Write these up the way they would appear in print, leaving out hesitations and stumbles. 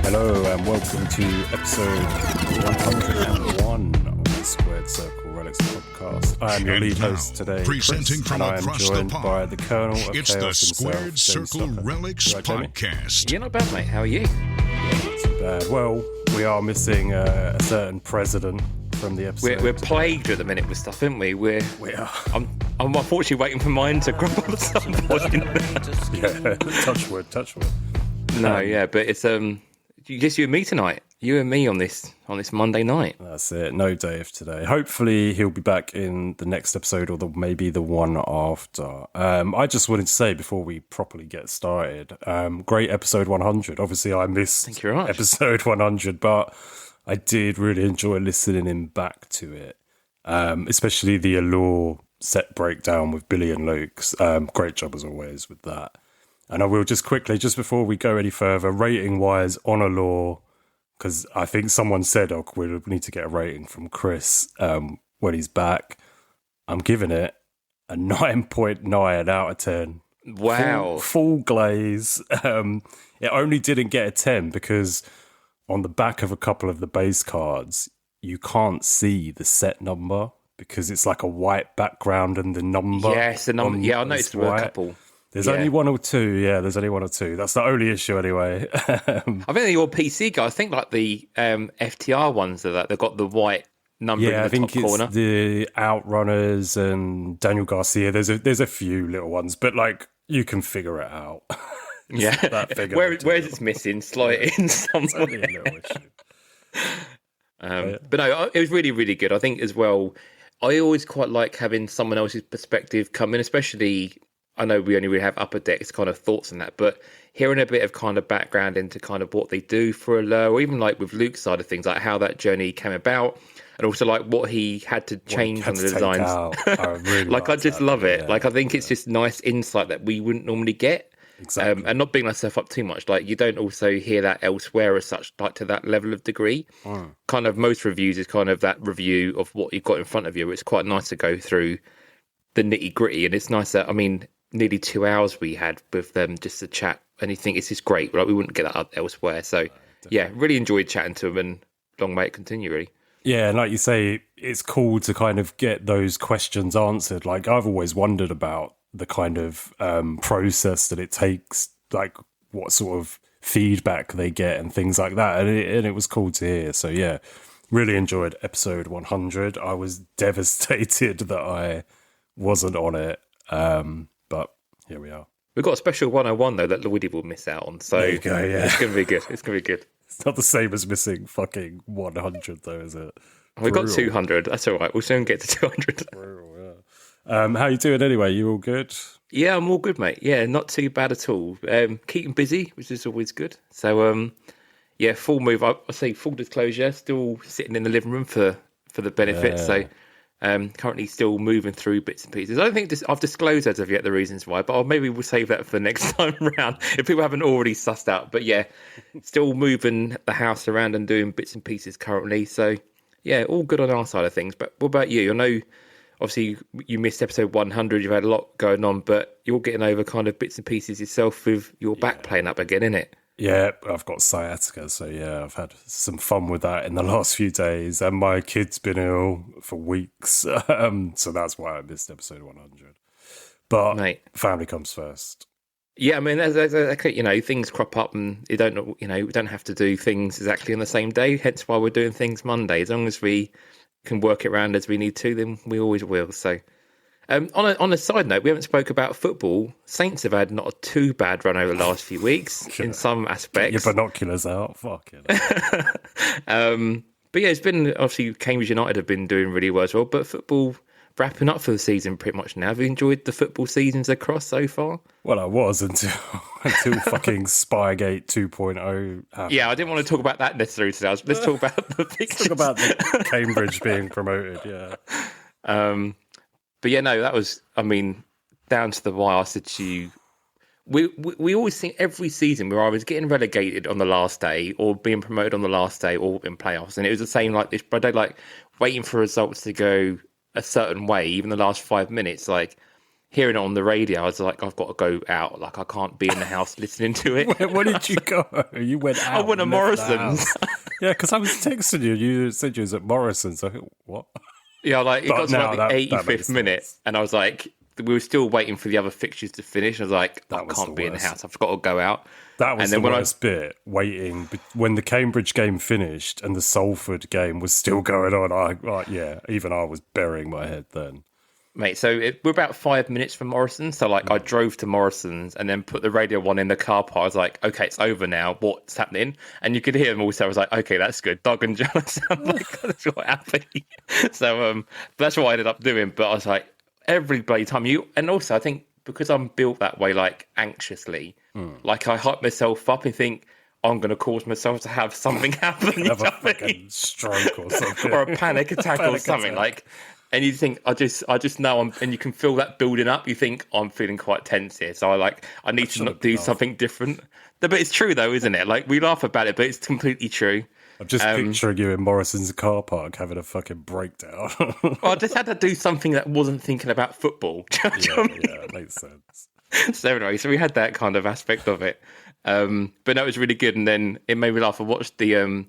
Hello and welcome to episode 101 of the Squared Circle Relics podcast. I am your lead host today, presenting Chris, from and I am across joined the pond. by the Colonel of It's Chaos the himself, Squared James Circle Stocker. Relics Right, Jamie? podcast. Yeah, not bad, mate. How are you? Yeah, not too bad. Well, we are missing a certain president from the episode. We're plagued at the minute with stuff, aren't we? We are. I'm unfortunately waiting for mine to crop up at some point. Yeah, touch wood. No, yeah, but it's just you and me tonight. You and me on this Monday night. That's it. No Dave today. Hopefully he'll be back in the next episode or maybe the one after. I just wanted to say before we properly get started, great episode 100. Obviously I missed Thank you very much. episode 100, but I did really enjoy listening back to it, especially the Allure set breakdown with Billy and Luke's. Great job as always with that. And I will just quickly, just before we go any further, rating-wise on Allure, because I think someone said, we need to get a rating from Chris when he's back. I'm giving it a 9.9 out of 10. Wow. Full glaze. It only didn't get a 10 because on the back of a couple of the base cards, you can't see the set number because it's like a white background and the number. Yes, the number. Yeah, I noticed there were a couple. There's only one or two. Yeah, there's only one or two. That's the only issue anyway. I think they're your PC guys. I think like the FTR ones are that they've got the white number in the top corner. It's the Outrunners and Daniel Garcia. There's a few little ones, but like you can figure it out. Yeah, where's it's missing, slide it in somewhere. But no, it was really, really good. I think as well, I always quite like having someone else's perspective come in, especially. I know we only really have Upper Decks kind of thoughts on that, but hearing a bit of kind of background into kind of what they do for Allure, or even like with Luke's side of things, like how that journey came about, and also like what he had to change on the designs. I just love it. Yeah. Like I think it's just nice insight that we wouldn't normally get. Exactly. And not beating myself up too much. Like you don't also hear that elsewhere as such, like to that level of degree. Kind of most reviews is kind of that review of what you've got in front of you. It's quite nice to go through the nitty gritty, and it's nice that nearly 2 hours we had with them just to chat, and you think it's just great. Like we wouldn't get that up elsewhere. So yeah, really enjoyed chatting to them, and long may it continue. Really. Yeah, and like you say, it's cool to kind of get those questions answered. Like I've always wondered about the kind of process that it takes, like what sort of feedback they get and things like that. And it was cool to hear. So yeah, really enjoyed episode 100. I was devastated that I wasn't on it. But here we are. We've got a special 101 though that Lloydie will miss out on. So there you go, yeah. It's going to be good. It's going to be good. It's not the same as missing fucking 100 though, is it? We've got 200. That's all right. We'll soon get to 200. Brutal, yeah. How you doing anyway? You all good? Yeah, I'm all good, mate. Yeah, not too bad at all. Keeping busy, which is always good. So, yeah, full move. I say full disclosure, still sitting in the living room for the benefit. Yeah. So, currently still moving through bits and pieces. I don't think I've disclosed as of yet the reasons why, but maybe we'll save that for next time round if people haven't already sussed out. But yeah, still moving the house around and doing bits and pieces currently. So yeah, all good on our side of things. But what about you? I know obviously you missed episode 100. You've had a lot going on, but you're getting over kind of bits and pieces yourself with your back playing up again, innit? Yeah, I've got sciatica, so yeah, I've had some fun with that in the last few days, and my kid's been ill for weeks, so that's why I missed episode 100. But mate, family comes first. Yeah, I mean, things crop up, and we don't have to do things exactly on the same day. Hence why we're doing things Monday. As long as we can work it around as we need to, then we always will. So. On a side note, we haven't spoke about football. Saints have had not a too bad run over the last few weeks in some aspects. Get your binoculars out, fucking. But yeah, it's been obviously Cambridge United have been doing really well as well. But football wrapping up for the season pretty much now. Have you enjoyed the football seasons across so far? Well, I was until fucking Spygate 2.0 happened. Yeah, I didn't want to talk about that necessarily today. Let's talk about the pictures. Let's talk about the Cambridge being promoted. Yeah. But yeah, no, that was, down to the wire. I said to you, we always think every season we're either getting relegated on the last day or being promoted on the last day or in playoffs. And it was the same like this, but I don't like waiting for results to go a certain way, even the last 5 minutes. Like, hearing it on the radio, I was like, I've got to go out. Like, I can't be in the house listening to it. Where did you go? You went out. I went to Morrison's. Yeah, because I was texting you. You said you was at Morrison's. I thought, what? Yeah, like it But got to now like the that 85th minute, and I was like, we were still waiting for the other fixtures to finish. I was like, I was can't the be in the worst. house. I've got to go out. That was And then the when worst bit, waiting. When the Cambridge game finished and the Salford game was still going on, even I was burying my head then. Mate, so we're about 5 minutes from Morrison's. So, like, I drove to Morrison's and then put the radio on in the car park. I was like, okay, it's over now. What's happening? And you could hear them also. I was like, okay, that's good. Doug and John sound like that's what happy. So, that's what I ended up doing. But I was like, every bloody time and also I think because I'm built that way, like anxiously, like I hype myself up and think I'm going to cause myself to have something happen. Have a fucking stroke or something. Or a panic attack or something like. And you think I just know and you can feel that building up. You think I'm feeling quite tense here, so I need to not do something different. But it's true though, isn't it? Like we laugh about it, but it's completely true. I'm just picturing you in Morrison's car park having a fucking breakdown. I just had to do something that wasn't thinking about football. Yeah, it makes sense. So anyway, so we had that kind of aspect of it. But no, it was really good. And then it made me laugh. I watched the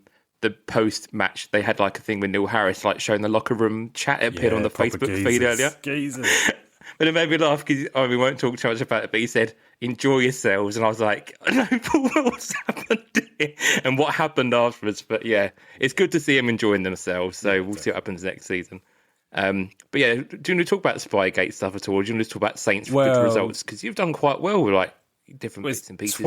post match. They had like a thing with Neil Harris, like showing the locker room chat. It appeared on the Facebook feed earlier. Jesus. But it made me laugh because we won't talk too much about it. But he said, "Enjoy yourselves," and I was like, "No, Paul, what's happened here?" And what happened afterwards? But yeah, it's good to see them enjoying themselves. So we'll see what happens next season. But yeah, do you want to talk about Spygate stuff at all? Or do you want to talk about Saints for good results? Because you've done quite well with like different bits and pieces.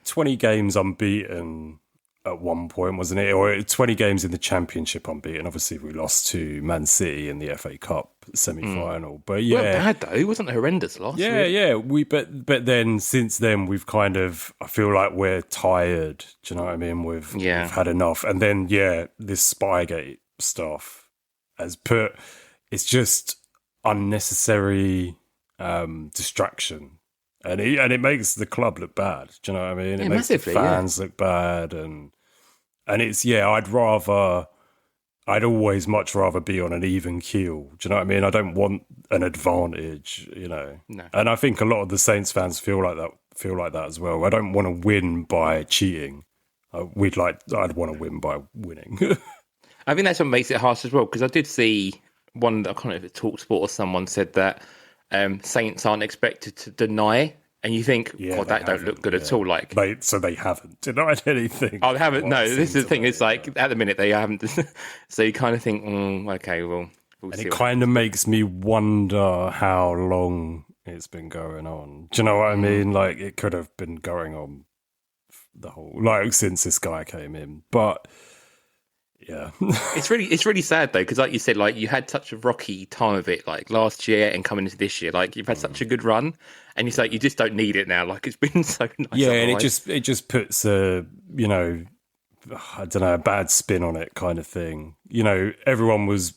20 games unbeaten at one point, wasn't it? Or 20 games in the Championship unbeaten. Obviously, we lost to Man City in the FA Cup semi-final. But yeah, it wasn't bad though. It wasn't a horrendous loss. Yeah, really. But then since then we've kind of, I feel like we're tired. Do you know what I mean? We've had enough. And then this Spygate stuff has put. It's just unnecessary distraction. And it makes the club look bad. Do you know what I mean? It makes the fans look bad, and it's I'd always much rather be on an even keel. Do you know what I mean? I don't want an advantage, you know. No. And I think a lot of the Saints fans feel like that as well. I don't want to win by cheating. I'd want to win by winning. I think that's what makes it harsh as well. Because I did see one. I can't know if it's TalkSport or someone said that. Saints aren't expected to deny, and you think, God, that don't look good at all. Like, so they haven't denied anything. Oh, they haven't. No, this is the thing. It's like at the minute they haven't. So you kind of think, okay, well, and it kind of makes me wonder how long it's been going on. Do you know what I mean? Like, it could have been going on since this guy came in, but. Yeah, it's really sad though, because like you said, like you had such a rocky time of it, like last year and coming into this year, like you've had such a good run, and it's like you just don't need it now. Like it's been so nice. Yeah, and it just puts a I don't know, a bad spin on it, kind of thing. You know, everyone was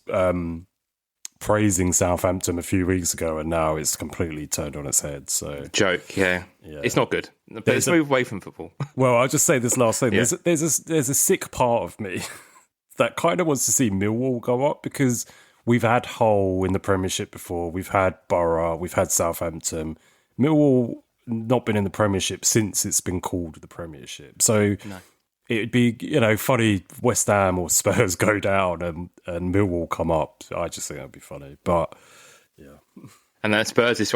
praising Southampton a few weeks ago, and now it's completely turned on its head. So joke, yeah. It's not good. But let's move away from football. Well, I'll just say this last thing. There's a sick part of me that kind of wants to see Millwall go up, because we've had Hull in the Premiership before, we've had Borough, we've had Southampton. Millwall not been in the Premiership since it's been called the Premiership. So it'd be, funny if West Ham or Spurs go down and Millwall come up. I just think that'd be funny. But yeah. And then Spurs is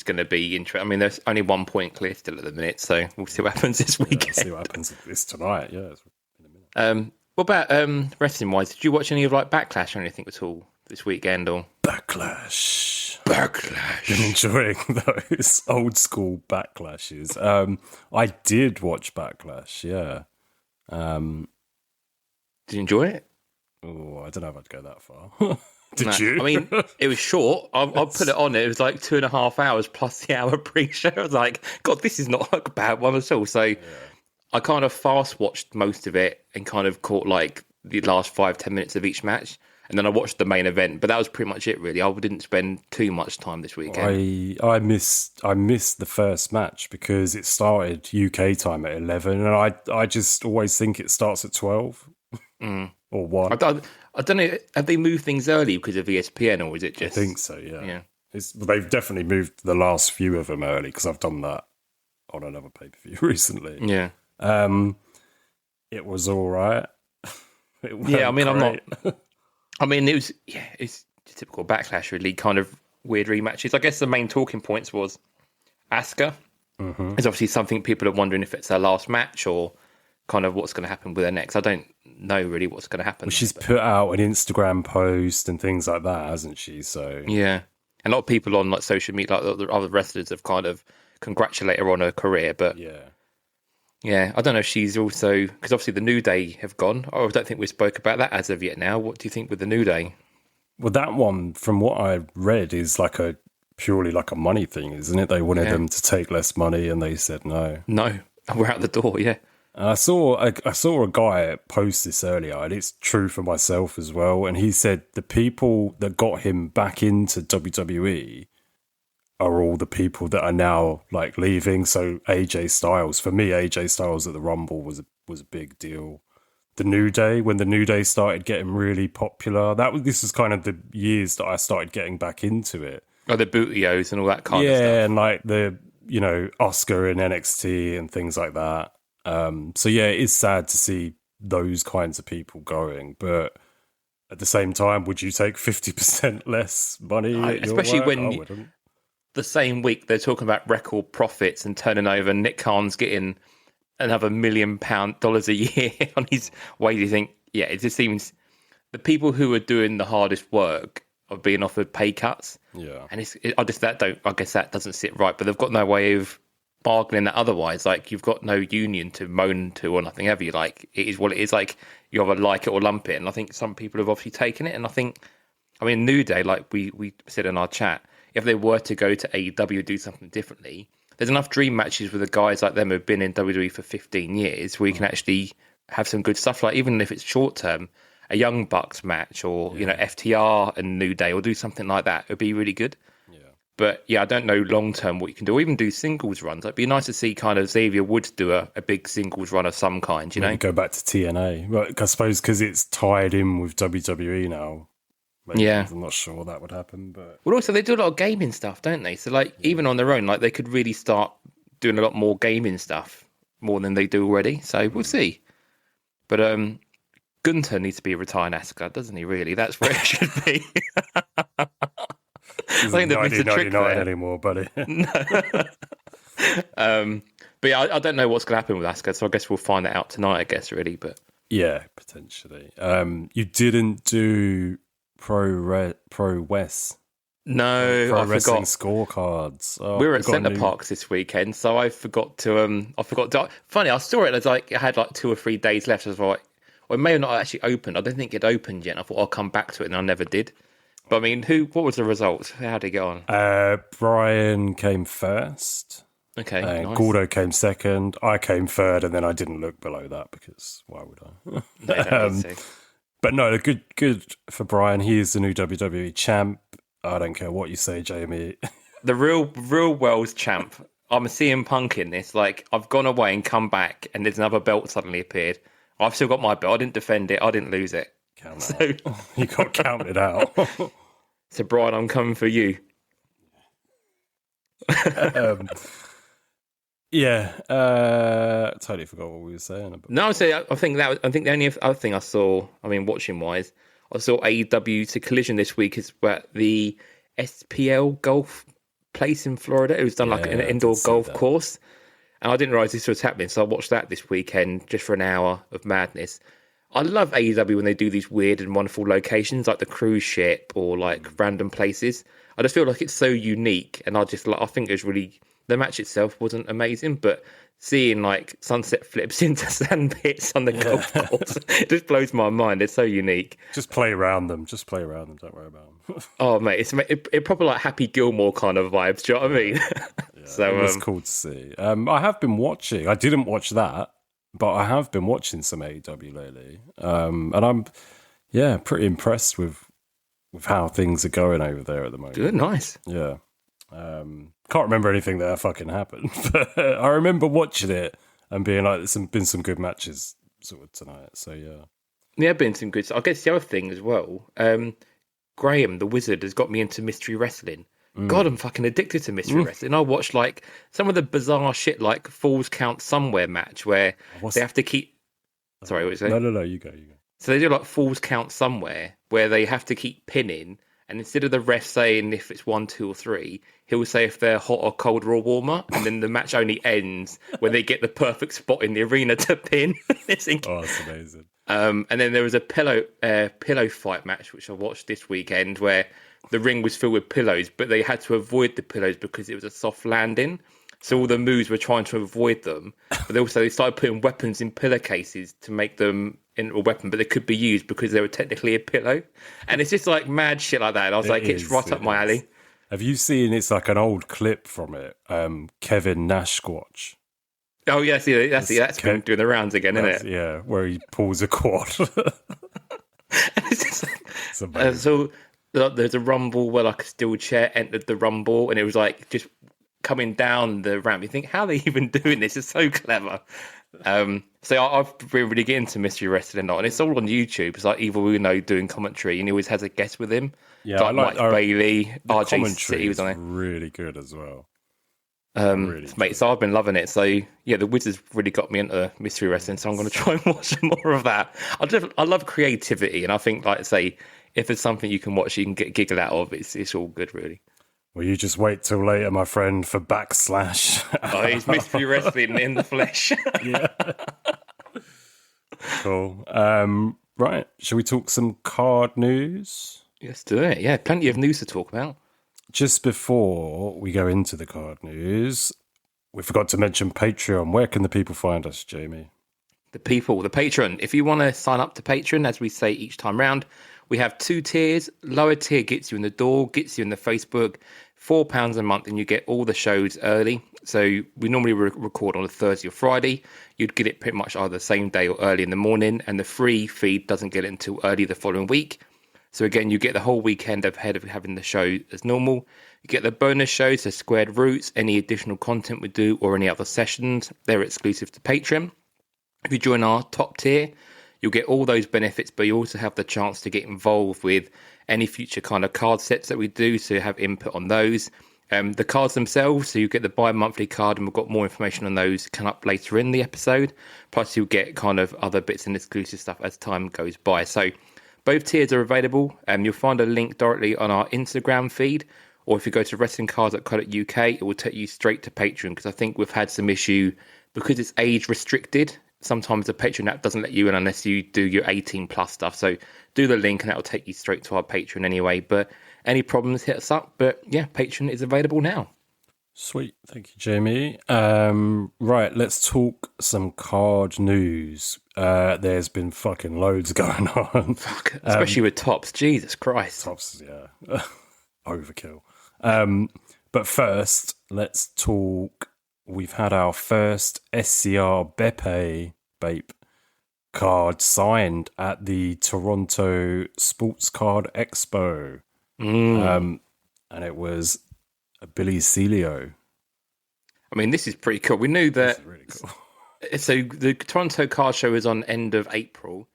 going to be interesting. I mean, there's only 1 point clear still at the minute, so we'll see what happens this weekend. See what happens this tonight. Yeah. In a minute. What about wrestling wise? Did you watch any of like Backlash or anything at all this weekend? Or Backlash. Been enjoying those old school backlashes. I did watch Backlash. Yeah. Did you enjoy it? Oh, I don't know if I'd go that far. Did you? I mean, it was short. I'll put it on. It was like 2.5 hours plus the hour pre-show. I was like, God, this is not like a bad one at all. So. Yeah. I kind of fast watched most of it and kind of caught like the last 5-10 minutes of each match. And then I watched the main event, but that was pretty much it really. I didn't spend too much time this weekend. I missed the first match because it started UK time at 11, and I just always think it starts at 12 or 1. I don't know, have they moved things early because of ESPN, or is it just... I think so, yeah. They've definitely moved the last few of them early because I've done that on another pay-per-view recently. Yeah. It was all right. Yeah, I mean, great. It's typical Backlash, really, kind of weird rematches. I guess the main talking points was Asuka. Mm-hmm. It's obviously something people are wondering if it's her last match or kind of what's going to happen with her next. I don't know really what's going to happen. Well, she's put out an Instagram post and things like that, hasn't she? So yeah, a lot of people on like social media, like the other wrestlers, have kind of congratulated her on her career. But yeah, I don't know if she's also, because obviously the New Day have gone. I don't think we spoke about that as of yet. Now, what do you think with the New Day? Well, that one, from what I read, is purely like a money thing, isn't it? They wanted them to take less money, and they said no. No, we're out the door. Yeah. I saw a guy post this earlier, and it's true for myself as well. And he said the people that got him back into WWE are all the people that are now like leaving. So AJ Styles, for me, AJ Styles at the Rumble was a big deal. The New Day, when the New Day started getting really popular, this was kind of the years that I started getting back into it. Oh, the Bootios and all that kind of stuff. Yeah, and like the Oscar in NXT and things like that. So yeah, it is sad to see those kinds of people going, but at the same time, would you take 50% less money? Especially when the same week they're talking about record profits and turning over. Nick Khan's getting another $1 million a year on his wage. You think, yeah, it just seems the people who are doing the hardest work are being offered pay cuts. Yeah, and I guess that doesn't sit right. But they've got no way of bargaining that otherwise. Like, you've got no union to moan to or nothing, have you? Like, it is what it is. Like, you either like it or lump it. And I think some people have obviously taken it. And I mean, New Day, like we said in our chat, if they were to go to AEW and do something differently, there's enough dream matches with the guys like them who've been in WWE for 15 years where you can actually have some good stuff. Like, even if it's short term, a Young Bucks match or, FTR and New Day, or do something like that, it would be really good. But yeah, I don't know long term what you can do, or even do singles runs. It'd be nice to see kind of Xavier Woods do a big singles run of some kind, you know? Go back to TNA. Well, I suppose because it's tied in with WWE now. Maybe, I'm not sure that would happen. But well, also they do a lot of gaming stuff, don't they? So like even on their own, like they could really start doing a lot more gaming stuff, more than they do already. So we'll see. But Gunter needs to be retiring Asuka, doesn't he? Really, that's where it should be. I think they've missed a trick there anymore, buddy. But yeah, I don't know what's going to happen with Asuka, so I guess we'll find that out tonight. I guess really, but yeah, potentially. You didn't do Pro West. No, Pro I Wrestling forgot. scorecards. Oh, we were at Centre Parks this weekend, so I forgot to. Funny, I saw it as like it had like 2 or 3 days left. I was like, well, it may have not actually opened. I don't think it opened yet. And I thought I'll come back to it, and I never did. But I mean, what was the result? How did it go on? Brian came first. Okay. Nice. Gordo came second. I came third, and then I didn't look below that because why would I? No, you don't need to. But no, good for Brian. He is the new WWE champ. I don't care what you say, Jamie. The real world's champ. I'm a CM Punk in this. Like, I've gone away and come back, and there's another belt suddenly appeared. I've still got my belt. I didn't defend it. I didn't lose it. You got counted out. So, Brian, I'm coming for you. Totally forgot what we were saying. No, I think the only other thing I saw, I mean, watching wise, I saw AEW to Collision this week is at the SPL golf place in Florida. It was done like an indoor golf course. And I didn't realise this was happening, so I watched that this weekend just for an hour of madness. I love AEW when they do these weird and wonderful locations, like the cruise ship or like random places. I just feel like it's so unique, and I think it was really, the match itself wasn't amazing, but seeing like sunset flips into sand pits on the golf course, it just blows my mind. It's so unique. Just play around them. Don't worry about them. Oh mate, it probably like Happy Gilmore kind of vibes. Do you know what I mean? So it was cool to see. I have been watching. I didn't watch that, but I have been watching some AEW lately, and I'm pretty impressed with how things are going over there at the moment. Good, nice. Yeah. Can't remember anything that fucking happened, but I remember watching it and being like, there's been some good matches sort of tonight. So yeah, been some good. I guess the other thing as well, Graham the Wizard has got me into mystery wrestling. God, I'm fucking addicted to mystery wrestling. I watch like some of the bizarre shit, like Falls Count Somewhere match where they have to keep. Sorry, what you say? No, you go. So they do like Falls Count Somewhere where they have to keep pinning, and instead of the ref saying if it's 1, 2, or 3, he'll say if they're hot or cold or warmer, and then the match only ends when they get the perfect spot in the arena to pin. That's amazing. And then there was a pillow fight match which I watched this weekend where the ring was filled with pillows, but they had to avoid the pillows because it was a soft landing. So all the moves were trying to avoid them, but they started putting weapons in pillowcases to make them into a weapon, but they could be used because they were technically a pillow. And it's just like mad shit like that. And I was it's right up my alley. Have you seen? It's like an old clip from it. Kevin Nash Squatch. Oh yeah, that's been doing the rounds again, isn't it? Yeah, where he pulls a quad. It's just like, so there's a rumble where like a steel chair entered the rumble, and it was like just coming down the ramp. You think, how are they even doing this? It's so clever. So I've been really getting into mystery wrestling now, and it's all on YouTube. It's like Evil Uno doing commentary, and he always has a guest with him. Yeah, like Mike Bailey, RJ City was on it. Really good as well. Mate, so I've been loving it. So yeah, the Wizards really got me into mystery wrestling. So I'm going to try and watch more of that. I love creativity, and I think, like I say, if it's something you can watch, you can get giggle out of. It's all good, really. Well, you just wait till later, my friend, for Backslash. He's mystery wrestling in the flesh. Yeah. Cool. Right. Shall we talk some card news? Let's do it. Yeah, plenty of news to talk about. Just before we go into the card news, we forgot to mention Patreon. Where can the people find us, Jamie? The Patreon. If you want to sign up to Patreon, as we say each time round, we have 2 tiers. Lower tier gets you in the door, gets you in the Facebook. £4 a month, and you get all the shows early. So we normally record on a Thursday or Friday. You'd get it pretty much either the same day or early in the morning, and the free feed doesn't get it until early the following week. So again, you get the whole weekend ahead of having the show as normal. You get the bonus shows, so Squared Roots, any additional content we do, or any other sessions. They're exclusive to Patreon. If you join our top tier, you'll get all those benefits, but you also have the chance to get involved with any future kind of card sets that we do, so you have input on those. The cards themselves, so you get the bi-monthly card, and we've got more information on those come up later in the episode. Plus, you'll get kind of other bits and exclusive stuff as time goes by. So both tiers are available. You'll find a link directly on our Instagram feed, or if you go to wrestlingcards.co.uk, it will take you straight to Patreon, because I think we've had some issue because it's age restricted. Sometimes the Patreon app doesn't let you in unless you do your 18 plus stuff. So do the link and that'll take you straight to our Patreon anyway. But any problems, hit us up. But yeah, Patreon is available now. Sweet. Thank you, Jamie. Right, let's talk some card news. There's been fucking loads going on. Fuck, especially with Tops. Jesus Christ. Tops, yeah. Overkill. But first, let's talk. We've had our first SCR Beppe card signed at the Toronto Sports Card Expo. And it was a Billy Celio. I mean, this is pretty cool. We knew that. This is really cool. So the Toronto Card Show is on end of April.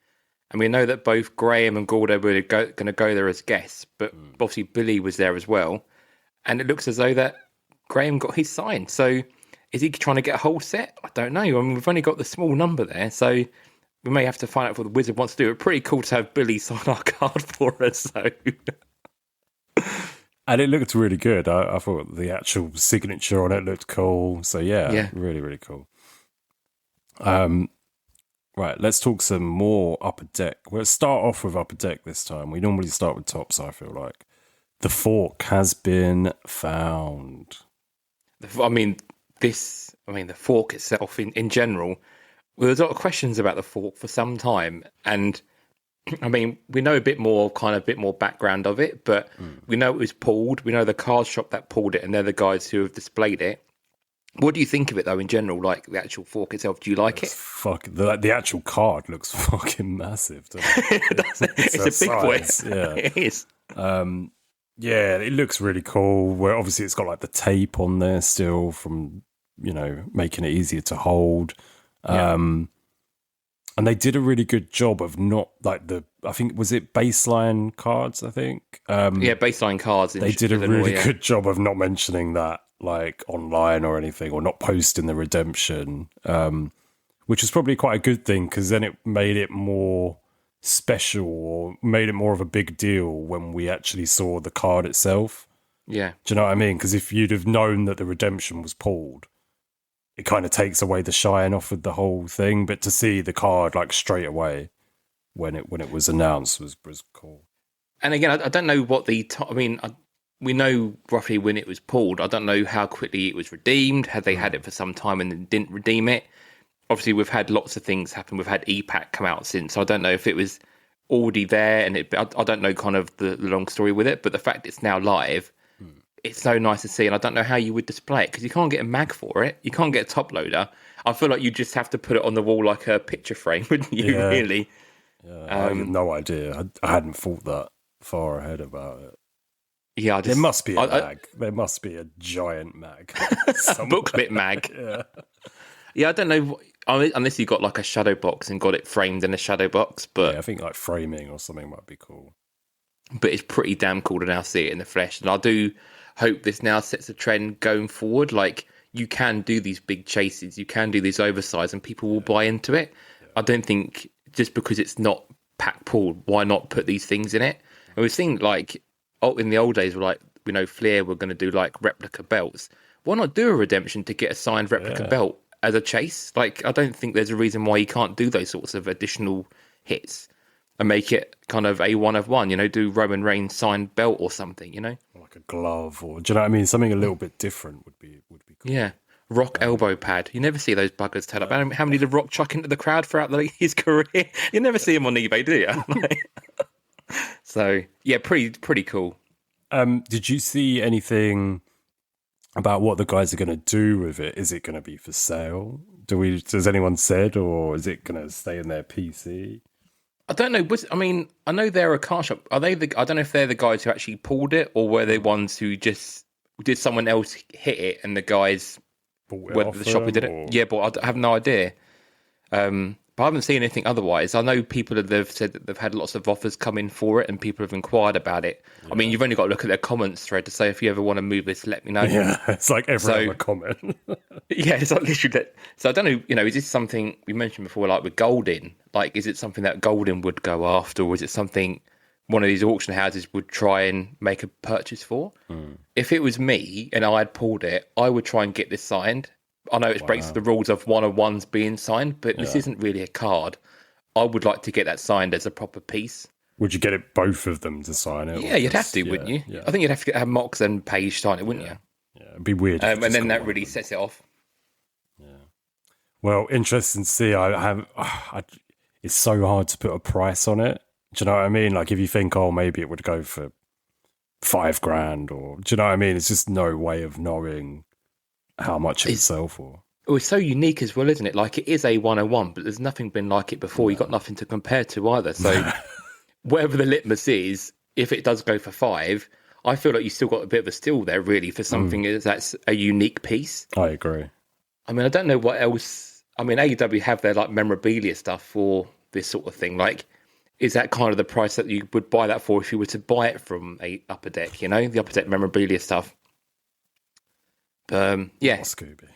And we know that both Graham and Gordo were going to go there as guests. But obviously Billy was there as well. And it looks as though that Graham got his sign. So is he trying to get a whole set? I don't know. I mean, we've only got the small number there, so we may have to find out what the Wizard wants to do. It's pretty cool to have Billy sign our card for us. So, and it looked really good. I thought the actual signature on it looked cool. So yeah. Really, really cool. Right, let's talk some more Upper Deck. Let's start off with Upper Deck this time. We normally start with Tops, I feel like. The fork has been found. The fork itself in general, well, there's a lot of questions about the fork for some time. And I mean, we know a bit more background of it, but we know it was pulled. We know the card shop that pulled it, and they're the guys who have displayed it. What do you think of it, though, in general, like the actual fork itself? Do you like it? The actual card looks fucking massive. It's a big boy. Yeah. It is. Yeah, it looks really cool. Where obviously it's got like the tape on there still from, making it easier to hold. And And they did a really good job of not like I think, was it baseline cards, I think? Baseline cards. They did a really good job of not mentioning that like online or anything, or not posting the redemption, which was probably quite a good thing, because then it made it more special, or made it more of a big deal when we actually saw the card itself. Yeah. Do you know what I mean? Because if you'd have known that the redemption was pulled, it kind of takes away the shine off of the whole thing. But to see the card like straight away when it was announced was cool. And again, I don't know what we know roughly when it was pulled. I don't know how quickly it was redeemed. Had they had it for some time and then didn't redeem it? Obviously, we've had lots of things happen. We've had EPAC come out since. So I don't know if it was already there, and I don't know kind of the long story with it. But the fact it's now live, it's so nice to see. And I don't know how you would display it, because you can't get a mag for it. You can't get a top loader. I feel like you just have to put it on the wall like a picture frame, wouldn't you, really? Yeah, I have no idea. I hadn't thought that far ahead about it. Yeah, there must be a mag. There must be a giant mag. A booklet mag. Yeah, I don't know. Unless you got like a shadow box and got it framed in a shadow box. But yeah, I think like framing or something might be cool. But it's pretty damn cool to now see it in the flesh. And I do hope this now sets a trend going forward. Like, you can do these big chases, you can do these oversized, and people will buy into it. Yeah. I don't think just because it's not pack pulled, why not put these things in it? And we've seen like, in the old days, we're like, Flair were going to do like replica belts. Why not do a redemption to get a signed replica belt as a chase? Like, I don't think there's a reason why you can't do those sorts of additional hits and make it kind of a one of one, do Roman Reigns signed belt or something, like a glove, or do you know what I mean? Something a little bit different would be cool. Yeah. Rock elbow pad. You never see those buggers turn up. How many did Rock chuck into the crowd throughout his career? You never see him on eBay, do you? So yeah, pretty cool. Did you see anything about what the guys are going to do with it? Is it going to be for sale? Does anyone said, or is it going to stay in their PC? I don't know. I know they're a car shop. Are they I don't know if they're the guys who actually pulled it, or were they ones who just did someone else hit it and the guys whether the shop who did it. Yeah, but I have no idea. But I haven't seen anything otherwise. I know people have said that they've had lots of offers come in for it, and people have inquired about it. Yeah. I mean, you've only got to look at their comments thread to say, if you ever want to move this, let me know. Yeah, it's like every other comment. Yeah, it's like literally that. So I don't know, is this something we mentioned before, like with Goldin? Like, is it something that Goldin would go after, or is it something one of these auction houses would try and make a purchase for? If it was me and I had pulled it, I would try and get this signed. I know it breaks the rules of one-on-ones being signed, but this isn't really a card. I would like to get that signed as a proper piece. Would you get it both of them to sign it? Yeah, you'd have to, wouldn't you? Yeah. I think you'd have to have Mox and Page sign it, wouldn't you? Yeah, it'd be weird. And then that really sets it off. Yeah. Well, interesting to see. It's so hard to put a price on it. Do you know what I mean? Like, if you think, maybe it would go for $5,000, or do you know what I mean? It's just no way of knowing how much it would sell for. Oh, it's so unique as well, isn't it? Like, it is a 101, but there's nothing been like it before. You've got nothing to compare to either. So whatever the litmus is, if it does go for $5,000, I feel like you still got a bit of a steal there, really, for something that's a unique piece. I agree. I mean, I don't know what else. I mean, AEW have their like memorabilia stuff for this sort of thing. Like, is that kind of the price that you would buy that for if you were to buy it from a Upper Deck? The Upper Deck memorabilia stuff. Yeah. Scooby.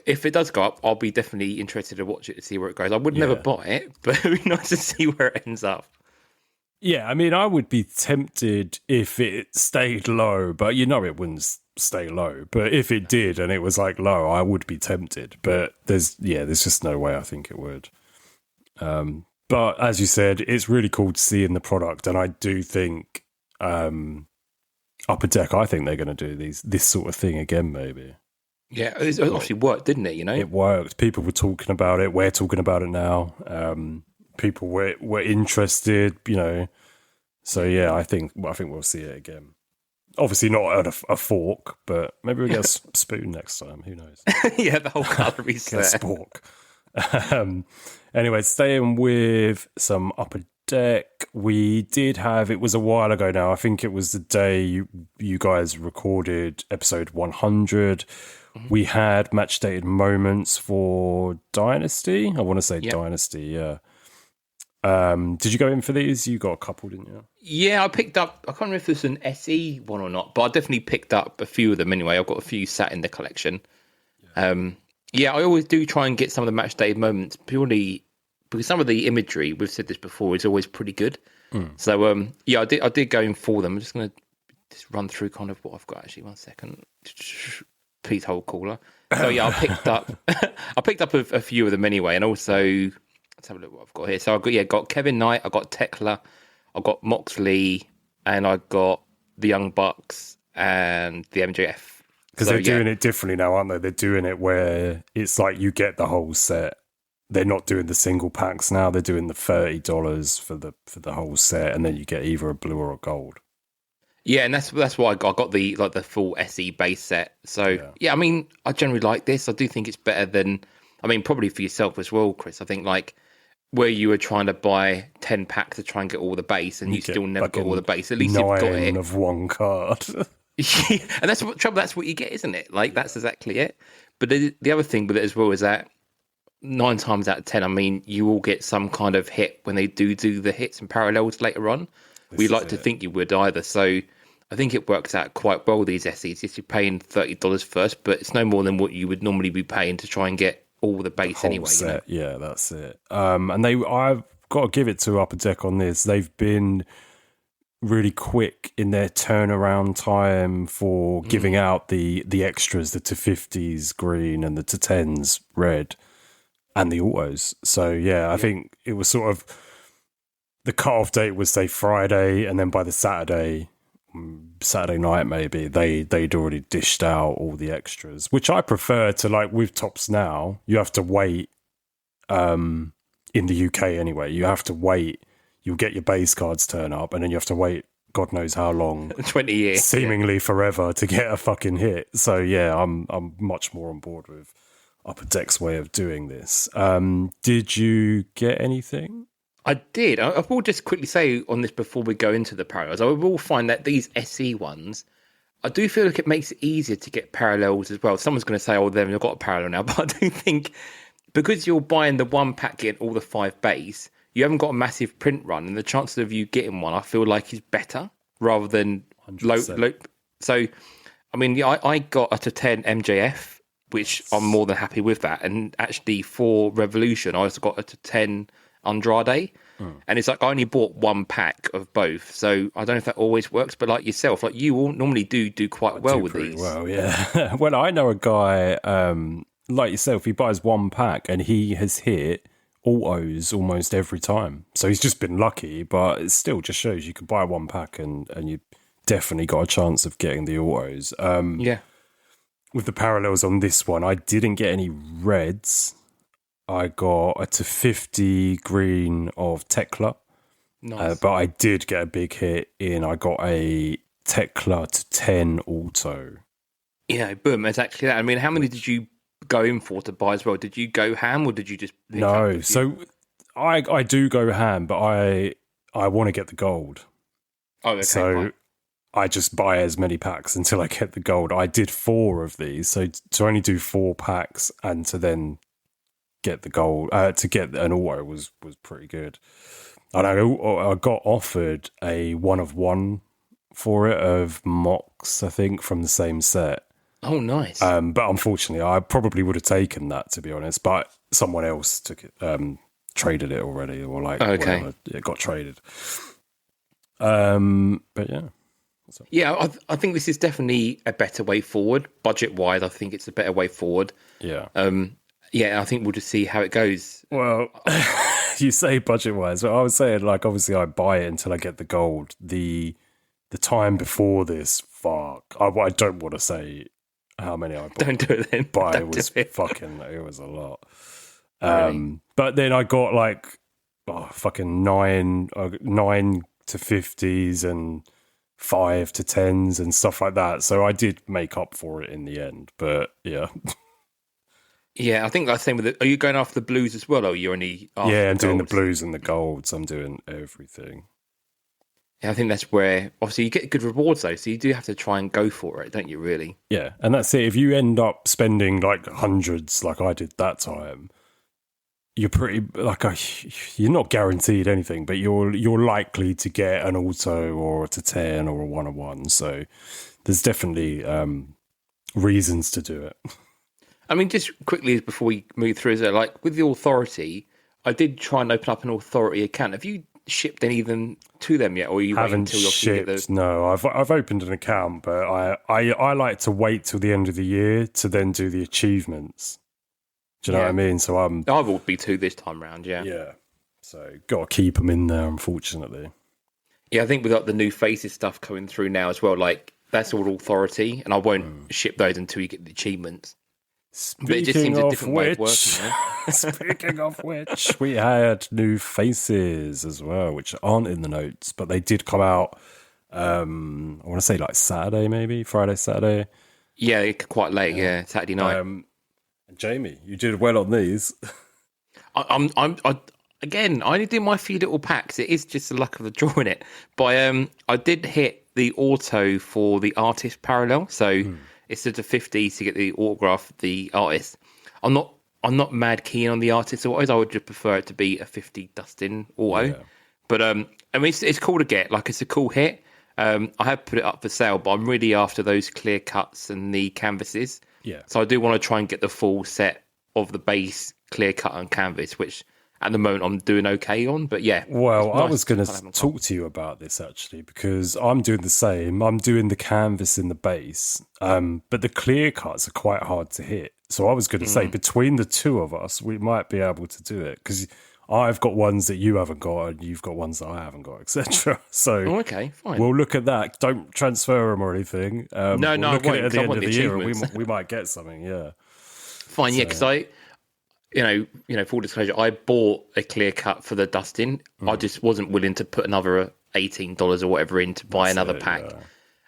If it does go up, I'll be definitely interested to watch it to see where it goes. I would never buy it, but it'd be nice to see where it ends up. Yeah, I mean, I would be tempted if it stayed low, but it wouldn't stay low. But if it did and it was like low, I would be tempted. But there's just no way I think it would. But as you said, it's really cool to see in the product, and I do think Upper Deck, I think they're going to do this sort of thing again, maybe. Yeah, it obviously worked, didn't it? It worked. People were talking about it. We're talking about it now. People were interested, So yeah, I think we'll see it again. Obviously not at a fork, but maybe we'll get a spoon next time. Who knows? Yeah, the whole cutlery's there. Get a spork. Anyway, staying with some Upper Deck, we did have, it was a while ago now, I think it was the day you guys recorded episode 100, We had match dated moments for Dynasty. I want to say Dynasty, yeah. Did you go in for these? You got a couple, didn't you? Yeah, I picked up, I can't remember if it's an SE one or not, but I definitely picked up a few of them anyway. I've got a few sat in the collection. Yeah, I always do try and get some of the match day moments purely because some of the imagery, we've said this before, is always pretty good. So, yeah, I did go in for them. I'm just going to just run through kind of what I've got actually. 1 second. Please hold caller. So, yeah, I picked up a few of them anyway. And also, let's have a look what I've got here. So, got Kevin Knight, I got Tekla, I got Moxley, and I got the Young Bucks and the MJF. Because they're doing it differently now, aren't they? They're doing it where it's like you get the whole set. They're not doing the single packs now. They're doing the $30 for the whole set, and then you get either a blue or a gold. Yeah, and that's why I got the full SE base set. So yeah, I mean, I generally like this. I do think it's better than, I mean, probably for yourself as well, Chris. I think like where you were trying to buy 10 packs to try and get all the base, and you still never got all the base. At least you've got it of one card. Yeah, and that's what trouble. That's what you get, isn't it? Like that's exactly it. But the other thing with it as well is that 9 times out of 10, I mean, you will get some kind of hit when they do the hits and parallels later on. We like to think you would either. So I think it works out quite well. These SEs, yes, you're paying $30 first, but it's no more than what you would normally be paying to try and get all the base anyway. Set. You know? Yeah, that's it. And I've got to give it to Upper Deck on this. They've been really quick in their turnaround time for giving out the extras, the 250s green and the 210s red and the autos. So yeah, I think it was sort of the cutoff date was say Friday, and then by the Saturday night maybe they'd already dished out all the extras, which I prefer to, like with Tops now. You have to wait in the UK anyway. You have to wait. You'll get your base cards turn up, and then you have to wait God knows how long, 20 years, seemingly forever, to get a fucking hit. So yeah, I'm much more on board with Upper Deck's way of doing this. Did you get anything? I did. I will just quickly say on this before we go into the parallels. I will find that these SE ones, I do feel like it makes it easier to get parallels as well. Someone's going to say, "Oh, they've got a parallel now," but I do think because you're buying the one pack, getting all the 5 base, you haven't got a massive print run, and the chances of you getting one, I feel like, is better rather than low. So, I mean, yeah, I got a to 10 MJF, which I'm more than happy with that. And actually, for Revolution, I also got a to 10 Andrade, and it's like I only bought one pack of both. So I don't know if that always works, but like yourself, like you all normally do quite well with these. Well, yeah. Well, I know a guy like yourself. He buys one pack, and he has hit autos almost every time. So he's just been lucky, but it still just shows you can buy one pack and you definitely got a chance of getting the autos. Yeah. With the parallels on this one, I didn't get any reds. I got a to 50 green of Tekla. Nice. But I did get a big hit in. I got a Tekla to 10 auto. Yeah, boom, exactly that. I mean, how many did you go in for to buy as well? Did you go ham or did you just no? So I do go ham, but I want to get the gold. Oh, okay. So fine. I just buy as many packs until I get the gold. I did 4 of these, so to only do 4 packs and to then get the gold, to get an auto was pretty good. And I got offered a 1 of 1 for it of Mox, I think, from the same set. Oh, nice. But unfortunately, I probably would have taken that, to be honest. But someone else took it, traded it already, or like whatever, it got traded. But yeah. Yeah, I think this is definitely a better way forward. Budget-wise, I think it's a better way forward. Yeah. Yeah, I think we'll just see how it goes. Well, you say budget-wise. But I was saying, like, obviously I buy it until I get the gold. The time before this, fuck. I don't want to say how many I bought. Don't do it then. But it was fucking, it was a lot. Really? But then I got like, fucking 9 to 50s and 5 to 10s and stuff like that. So I did make up for it in the end. But yeah. Yeah, I think that's the same with it. Are you going after the blues as well, or are you only after I'm doing the blues and the golds. I'm doing everything. I think that's where obviously you get good rewards though, so you do have to try and go for it, don't you? Really? Yeah, and that's it. If you end up spending like hundreds, like I did that time, you're pretty like you're not guaranteed anything, but you're likely to get an auto or a to 10 or a 1-on-1. So there's definitely reasons to do it. I mean, just quickly before we move through, is that like with the authority, I did try and open up an authority account. Have you shipped any of them to them yet, or are you waiting Haven't until you shipped. get the... No, I've opened an account, but I like to wait till the end of the year to then do the achievements. Do you know what I mean? So I will be 2 this time round. Yeah. So got to keep them in there, unfortunately. Yeah, I think with like the new faces stuff coming through now as well, like that's all authority, and I won't ship those until you get the achievements. But it just seems a different way of working. Yeah? Speaking of which, we had new faces as well, which aren't in the notes, but they did come out. I want to say like Saturday, maybe Friday, Saturday. Yeah, quite late. Yeah, Saturday night. Jamie, you did well on these. I only do my few little packs. It is just the luck of the draw in it. But I did hit the auto for the artist parallel, so it's at a 50 to get the autograph of the artist. I'm not mad keen on the artist autos. I would just prefer it to be a 50 Dustin auto. Yeah. But I mean, it's cool to get. Like, it's a cool hit. I have put it up for sale, but I'm really after those clear cuts and the canvases. Yeah. So I do want to try and get the full set of the base clear cut and canvas, which at the moment I'm doing okay on. But yeah. Well, I was going to talk to you about this actually, because I'm doing the same. I'm doing the canvas in the base, but the clear cuts are quite hard to hit. So I was going to say between the two of us, we might be able to do it, because I've got ones that you haven't got and you've got ones that I haven't got, etc. So okay, fine. We'll look at that. Don't transfer them or anything. No, we'll look I won't, at it at the end of the year, and we might get something. Yeah, fine. So. Yeah, because full disclosure, I bought a clear cut for the Dustin. I just wasn't willing to put another $18 or whatever in to buy another pack.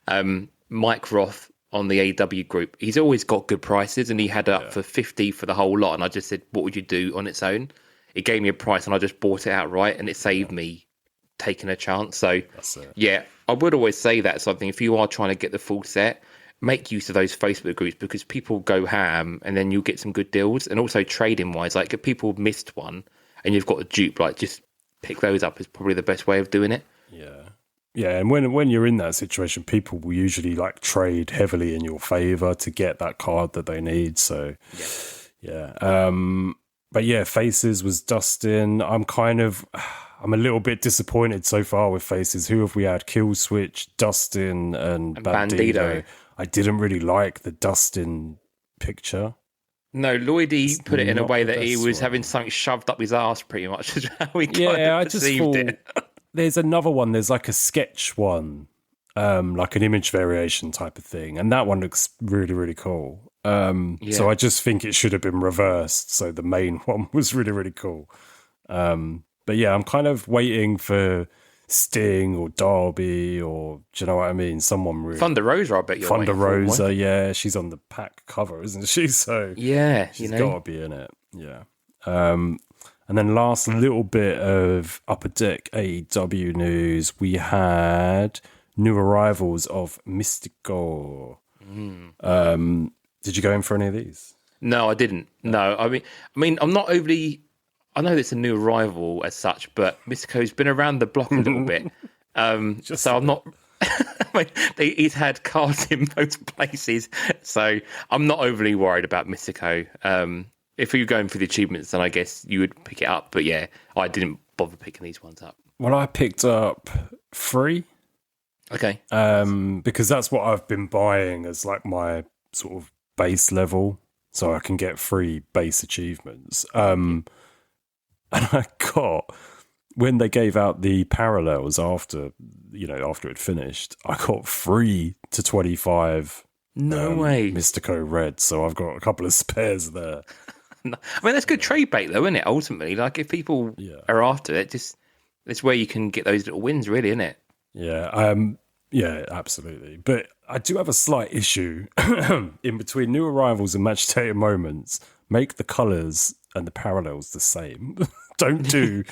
Yeah. Mike Roth on the AW group, he's always got good prices, and he had it up for 50 for the whole lot. And I just said, what would you do on its own? It gave me a price, and I just bought it outright, and it saved me taking a chance. So, yeah, I would always say that something. If you are trying to get the full set, make use of those Facebook groups, because people go ham, and then you'll get some good deals. And also trading wise, like if people missed one and you've got a dupe, like just pick those up is probably the best way of doing it. Yeah, and when you're in that situation, people will usually like trade heavily in your favor to get that card that they need. So, but yeah, Faces was Dustin. I'm a little bit disappointed so far with Faces. Who have we had? Kill Switch, Dustin, and Bandito. I didn't really like the Dustin picture. No, Lloydie put it in a way that he was having something shoved up his ass, pretty much. Is how he I just thought it. There's another one. There's like a sketch one, like an image variation type of thing, and that one looks really, really cool. So I just think it should have been reversed. So the main one was really, really cool. But yeah, I'm kind of waiting for Sting or Darby, or do you know what I mean? Someone really. Thunder Rosa, I bet you're Thunder Rosa, yeah, she's on the pack cover, isn't she? So yeah, she's got to be in it. Yeah. And then last little bit of Upper Deck AEW news, we had new arrivals of Mystico. Did you go in for any of these? No, I didn't. No, I mean, I'm not overly. I know it's a new arrival as such, but Mystico's been around the block a little bit. So I'm not. He's had cards in most places, so I'm not overly worried about Mystico. If you're going for the achievements, then I guess you would pick it up. But yeah, I didn't bother picking these ones up. Well, I picked up 3. Okay. Because that's what I've been buying as like my sort of base level, so I can get 3 base achievements. And I got, when they gave out the parallels after it finished, I got 3 to 25. No way. Mystico Red, so I've got a couple of spares there. I mean, that's good trade bait, though, isn't it? Ultimately, like if people are after it, just it's where you can get those little wins, really, isn't it? Yeah, yeah, absolutely. But I do have a slight issue in between new arrivals and match day moments. Make the colours and the parallels the same. Don't do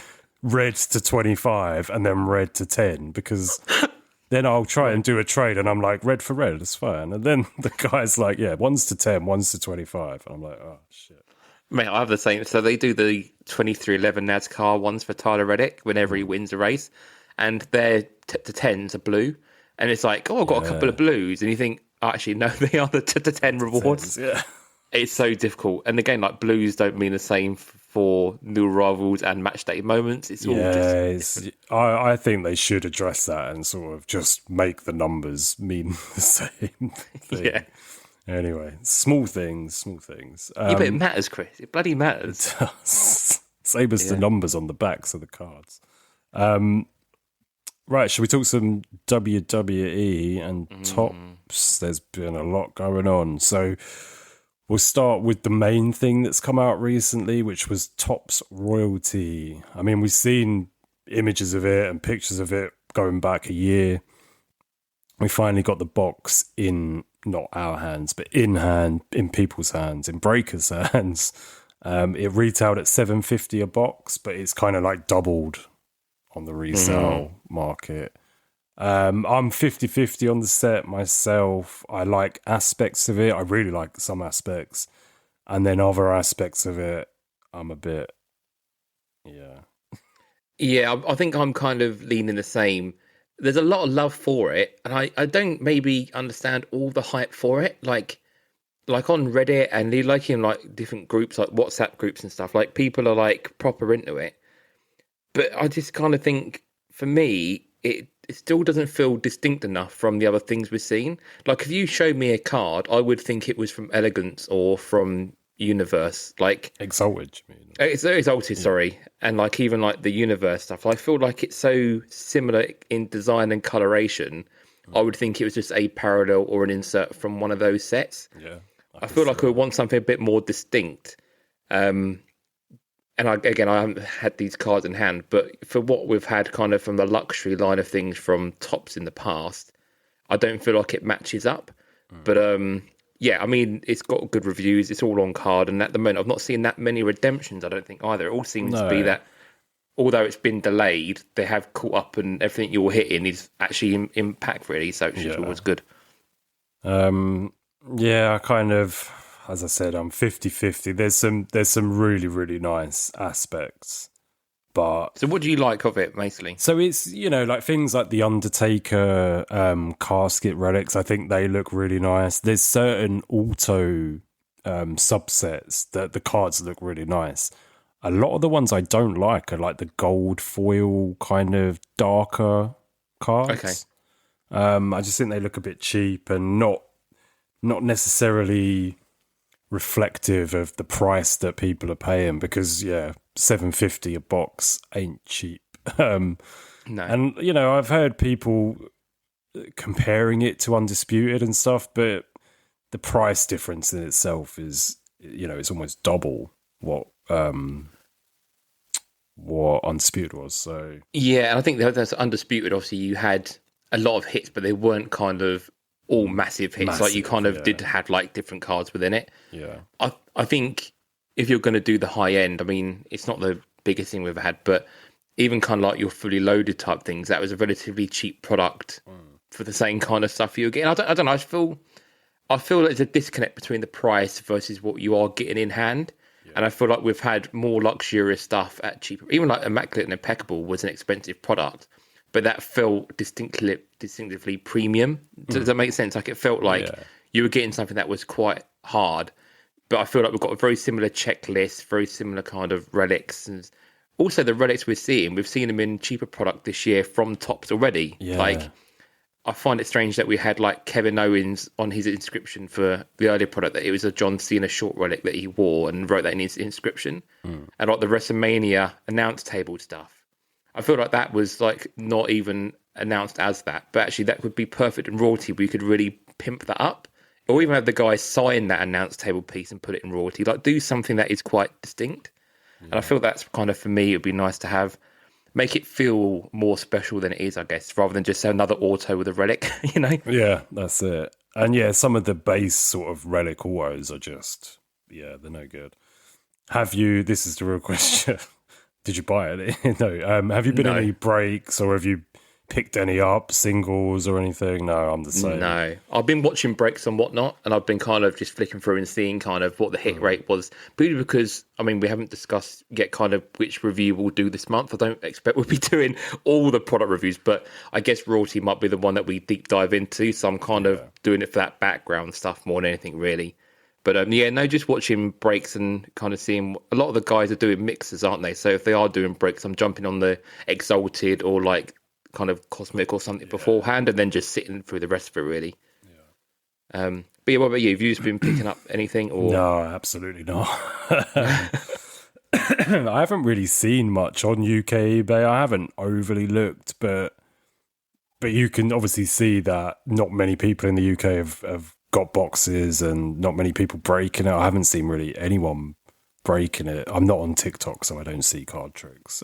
red to 25 and then red to 10, because then I'll try and do a trade and I'm like, red for red, it's fine. And then the guy's like, yeah, one's to 10, one's to 25. And I'm like, oh, shit. Mate, I have the same. So they do the 2311 NASCAR ones for Tyler Reddick whenever he wins a race, and their to 10s are blue. And it's like, oh, I've got a couple of blues. And you think, oh, actually, no, they are the to 10 rewards. Yeah. It's so difficult. And again, like blues don't mean the same for new arrivals and match day moments. It's all just. I think they should address that and sort of just make the numbers mean the same thing. Yeah. Anyway, small things. Yeah, but it matters, Chris. It bloody matters. It does. Same as the numbers on the backs of the cards. Right, shall we talk some WWE and tops? There's been a lot going on. So we'll start with the main thing that's come out recently, which was Topps Royalty. I mean, we've seen images of it and pictures of it going back a year. We finally got the box in, not our hands, but in people's hands, in breakers' hands. It retailed at $7.50 a box, but it's kind of like doubled on the resale market. I'm 50-50 on the set myself. I like aspects of it. I really like some aspects. And then other aspects of it, I'm a bit, Yeah, I think I'm kind of leaning the same. There's a lot of love for it, and I don't maybe understand all the hype for it. Like on Reddit and like in like different groups, like WhatsApp groups and stuff, like people are like proper into it. But I just kind of think, for me, it still doesn't feel distinct enough from the other things we've seen. Like, if you showed me a card, I would think it was from Elegance or from Universe. Like Exalted, you mean? It's Exalted, sorry. And like even like the Universe stuff, I feel like it's so similar in design and coloration. I would think it was just a parallel or an insert from one of those sets. Yeah. I feel like I would want something a bit more distinct. And I haven't had these cards in hand, but for what we've had kind of from the luxury line of things from Topps in the past, I don't feel like it matches up. But yeah, I mean, it's got good reviews. It's all on card. And at the moment, I've not seen that many redemptions, I don't think, either. It all seems to be that, although it's been delayed, they have caught up and everything you're hitting is actually in pack, really. So it's always good. Yeah, I kind of, as I said, I'm 50-50. There's some really, really nice aspects. But so what do you like of it, mostly? So it's, like things like the Undertaker casket relics, I think they look really nice. There's certain auto subsets that the cards look really nice. A lot of the ones I don't like are like the gold foil kind of darker cards. Okay. I just think they look a bit cheap and not necessarily reflective of the price that people are paying, because $7.50 a box ain't cheap. No. And I've heard people comparing it to Undisputed and stuff, but the price difference in itself is it's almost double what Undisputed was. So yeah, and I think that's Undisputed. Obviously, you had a lot of hits, but they weren't kind of all massive hits. Like you kind of did have like different cards within it. Yeah. I think if you're going to do the high end, I mean, it's not the biggest thing we've ever had, but even kind of like your fully loaded type things, that was a relatively cheap product for the same kind of stuff you're getting. I don't know. I feel there's a disconnect between the price versus what you are getting in hand. Yeah. And I feel like we've had more luxurious stuff at cheaper. Even like Immaculate and Impeccable was an expensive product, but that felt distinctively premium. Does that make sense? Like it felt like you were getting something that was quite hard, but I feel like we've got a very similar checklist, very similar kind of relics. And also the relics we've seen them in cheaper product this year from Topps already. Yeah. Like I find it strange that we had like Kevin Owens on his inscription for the earlier product, that it was a John Cena short relic that he wore and wrote that in his inscription. And like the WrestleMania announce table stuff, I feel like that was like not even announced as that, but actually that would be perfect in royalty. We could really pimp that up, or even have the guy sign that announce table piece and put it in royalty. Like do something that is quite distinct. And I feel that's kind of, for me, it'd be nice to have, make it feel more special than it is, I guess, rather than just another auto with a relic, Yeah, that's it. And some of the base sort of relic autos are just, they're no good. This is the real question. Did you buy it? No. Have you been No. any breaks, or have you picked any up, singles or anything? No, I'm the same. No, I've been watching breaks and whatnot, and I've been kind of just flicking through and seeing kind of what the hit rate was. Purely because, I mean, we haven't discussed yet kind of which review we'll do this month. I don't expect we'll be doing all the product reviews, but I guess royalty might be the one that we deep dive into. So I'm kind of doing it for that background stuff more than anything really. But yeah, no, just watching breaks and kind of seeing a lot of the guys are doing mixes, aren't they? So if they are doing breaks, I'm jumping on the Exalted or like kind of Cosmic or something beforehand, and then just sitting through the rest of it really. But yeah, what about you? Have you just been picking up anything? Or No, absolutely not. I haven't really seen much on UK eBay. I haven't overly looked, but you can obviously see that not many people in the UK have got boxes, and not many people breaking it. I haven't seen really anyone breaking it. I'm not on TikTok, so I don't see card tricks.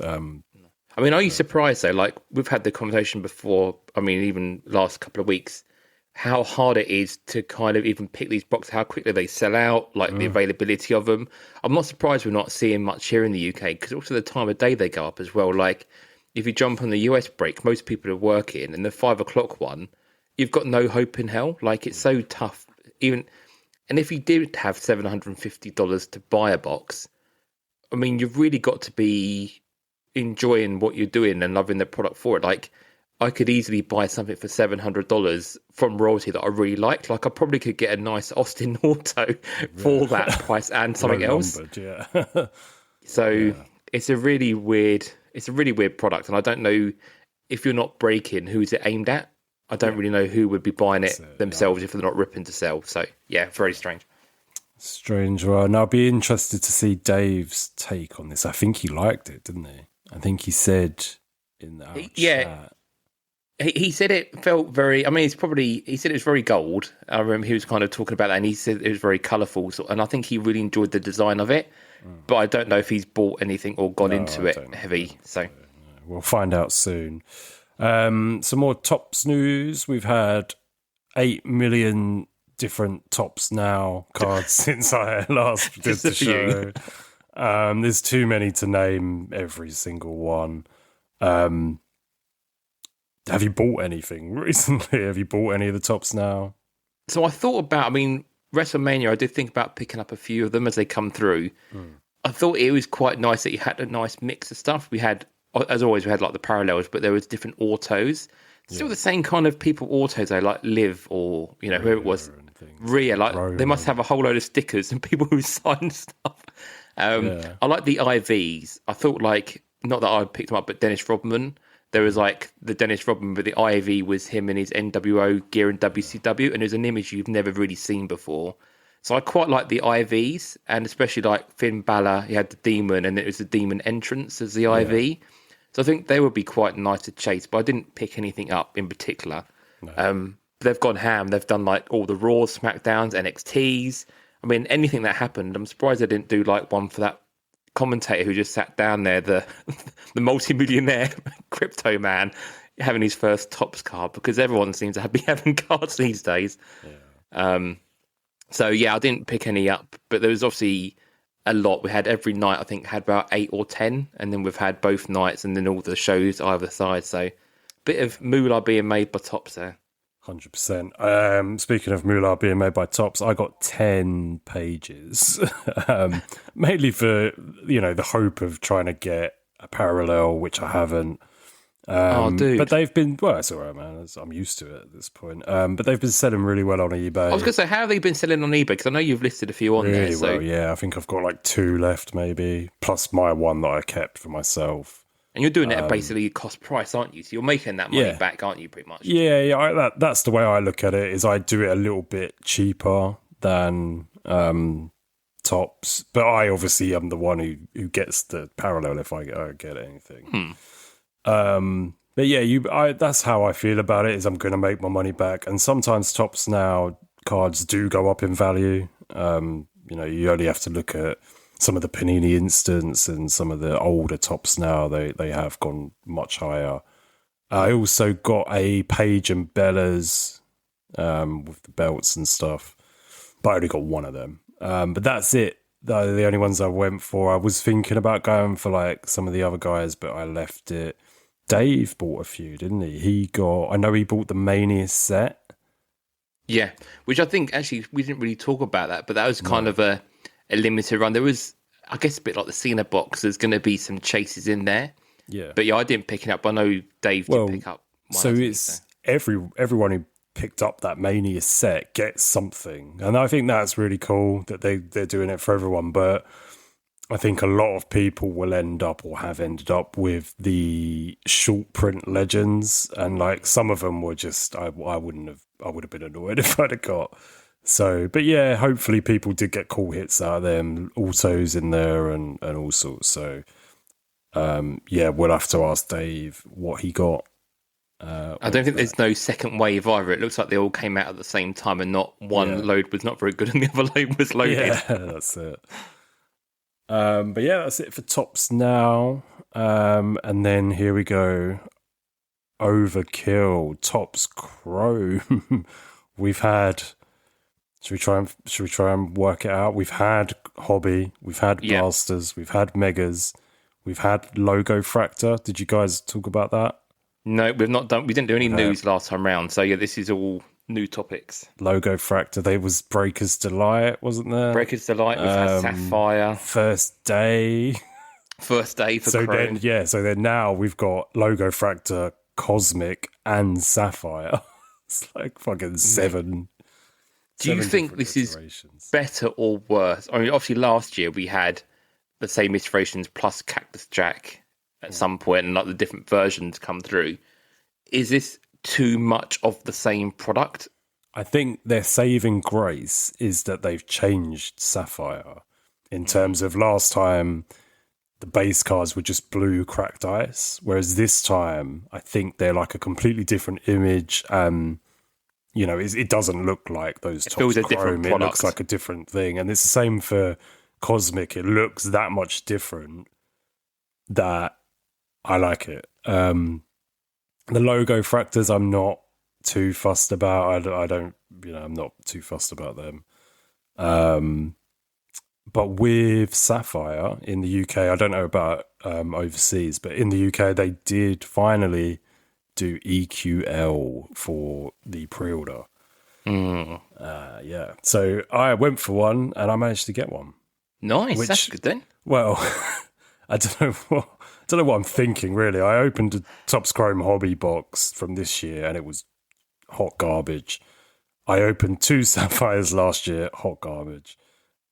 I mean, are you surprised though? Like we've had the conversation before. I mean, even last couple of weeks, how hard it is to kind of even pick these boxes, how quickly they sell out, like the availability of them. I'm not surprised we're not seeing much here in the UK, because also the time of day they go up as well. Like if you jump on the US break, most people are working, and the 5 o'clock one, you've got no hope in hell. Like it's so tough. And if you did have $750 to buy a box, I mean, you've really got to be enjoying what you're doing and loving the product for it. Like I could easily buy something for $700 from royalty that I really liked. Like I probably could get a nice Austin Auto for that price and something else. Yeah. So it's a really weird product, and I don't know if you're not breaking, who's it aimed at. I don't really know who would be buying it themselves if they're not ripping to sell. So yeah, very strange. Strange one. I'll be interested to see Dave's take on this. I think he liked it, didn't he? I think he said in the chat. He said it felt very. I mean, he said it was very gold. I remember he was kind of talking about that, and he said it was very colourful. And I think he really enjoyed the design of it. But I don't know if he's bought anything or gone into it heavy. So we'll find out soon. Some more Tops news. We've had 8 million different Tops Now cards since I last did the show. There's too many to name every single one. Have you bought anything recently? Have you bought any of the Tops Now? So I thought about, I mean, WrestleMania, I did think about picking up a few of them as they come through. I thought it was quite nice that you had a nice mix of stuff. We had, as always, we had like the parallels, but there was different autos. Still the same kind of people autos, though, like Liv or, you know, whoever it was. Rhea, like Roman. They must have a whole load of stickers and people who sign stuff. I like the IVs. I thought like, not that I picked them up, but Dennis Rodman. There was like the Dennis Rodman, but the IV was him in his NWO gear in WCW, and it was an image you've never really seen before. So I quite like the IVs, and especially like Finn Balor, he had the Demon, and it was the Demon entrance as the IV. So I think they would be quite nice to chase, but I didn't pick anything up in particular. They've gone ham. They've done like all the Raws, SmackDowns, NXTs. I mean, anything that happened, I'm surprised they didn't do like one for that commentator who just sat down there, the multi-millionaire crypto man, having his first Tops card, because everyone seems to be having cards these days. So yeah, I didn't pick any up, but there was obviously a lot. We had every night, I think, had about 8 or 10, and then we've had both nights and then all the shows either side. So bit of moolah being made by Tops there. 100%. Speaking of moolah being made by Tops, I got 10 pages, mainly for, you know, the hope of trying to get a parallel, which I haven't. Dude. But they've been, well, it's all right, man. I'm used to it at this point. But they've been selling really well on eBay. I was going to say, how have they been selling on eBay? Because I know you've listed a few on there. So. Well, yeah. I think I've got like 2 left, maybe, plus my one that I kept for myself. And you're doing it at basically cost price, aren't you? So you're making that money back, aren't you, pretty much? Yeah. That's the way I look at it, is I do it a little bit cheaper than Tops. But I obviously am the one who gets the parallel if I get anything. But yeah, that's how I feel about it, is I'm going to make my money back. And sometimes Tops Now cards do go up in value. You know, you only have to look at some of the Panini Instants and some of the older Tops Now, they have gone much higher. I also got a Paige and Bella's with the belts and stuff, but I only got one of them. But that's it. the only ones I went for. I was thinking about going for like some of the other guys, but I left it. Dave bought a few, didn't he? I know he bought the Mania set. Yeah, which I think actually we didn't really talk about that, but that was kind of a limited run. There was, I guess, a bit like the Cena box. There's going to be some chases in there. Yeah, but yeah, I didn't pick it up. I know Dave did pick up one. So it's everyone who picked up that Mania set gets something, and I think that's really cool that they're doing it for everyone. But I think a lot of people will end up or have ended up with the short print legends, and like some of them were just I would have been annoyed if I'd have got. So, but yeah, hopefully people did get cool hits out of them, autos in there and all sorts. So, yeah, we'll have to ask Dave what he got. I don't think there's no second wave either. It looks like they all came out at the same time, and not one load was not very good, and the other load was loaded. Yeah, that's it. But yeah, that's it for tops now. And then here we go. Overkill tops Chrome. We've had. Should we try and work it out? We've had Hobby, we've had Blasters, we've had Megas, we've had Logo Fractor. Did you guys talk about that? No, we've not done. We didn't do any news last time round. So yeah, this is all new topics. Logo Fractor. There was Breaker's Delight, wasn't there? Breaker's Delight. We've had Sapphire. First day for Chrome. So then now we've got Logo Fractor, Cosmic, and Sapphire. It's like fucking seven. Do you think this is better or worse? I mean, obviously last year we had the same iterations plus Cactus Jack at some point, and like the different versions come through. Is this too much of the same product? I think their saving grace is that they've changed Sapphire in terms of last time the base cards were just blue cracked ice, whereas this time I think they're like a completely different image. You know, it doesn't look like those tops Chrome. It looks like a different thing. And it's the same for Cosmic. It looks that much different that I like it. The Logo Fractors, I'm not too fussed about. I don't, I'm not too fussed about them. But with Sapphire in the UK, I don't know about overseas, but in the UK, they did finally do EQL for the pre-order. Yeah. So I went for one and I managed to get one. Nice. That's good then. Well, I don't know what I'm thinking really. I opened a Topps Chrome Hobby box from this year and it was hot garbage. I opened 2 Sapphires last year, hot garbage.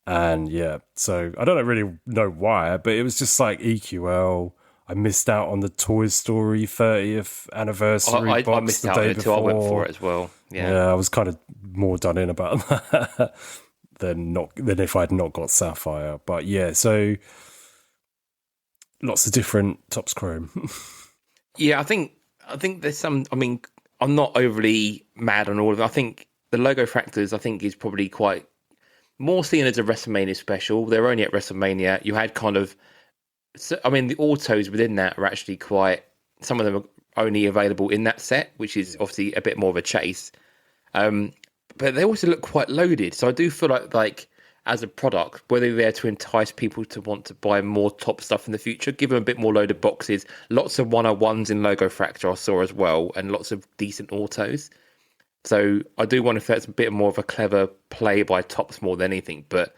And yeah, so I don't really know why, but it was just like EQL. I missed out on the Toy Story 30th anniversary box. I missed out on it too. I went for it as well. Yeah, I was kind of more done in about that than if I'd not got Sapphire. But yeah, so lots of different Topps Chrome. Yeah, I think there's some. I mean, I'm not overly mad on all of them. I think the Logo Fractors, is probably quite more seen as a WrestleMania special. They're only at WrestleMania. You had kind of. So, I mean, the autos within that are actually quite. Some of them are only available in that set, which is obviously a bit more of a chase. But they also look quite loaded. So I do feel like as a product, whether they're there to entice people to want to buy more top stuff in the future, give them a bit more loaded boxes. Lots of 101s in Logo Fractor I saw as well, and lots of decent autos. So I do wonder if that's a bit more of a clever play by Topps more than anything. But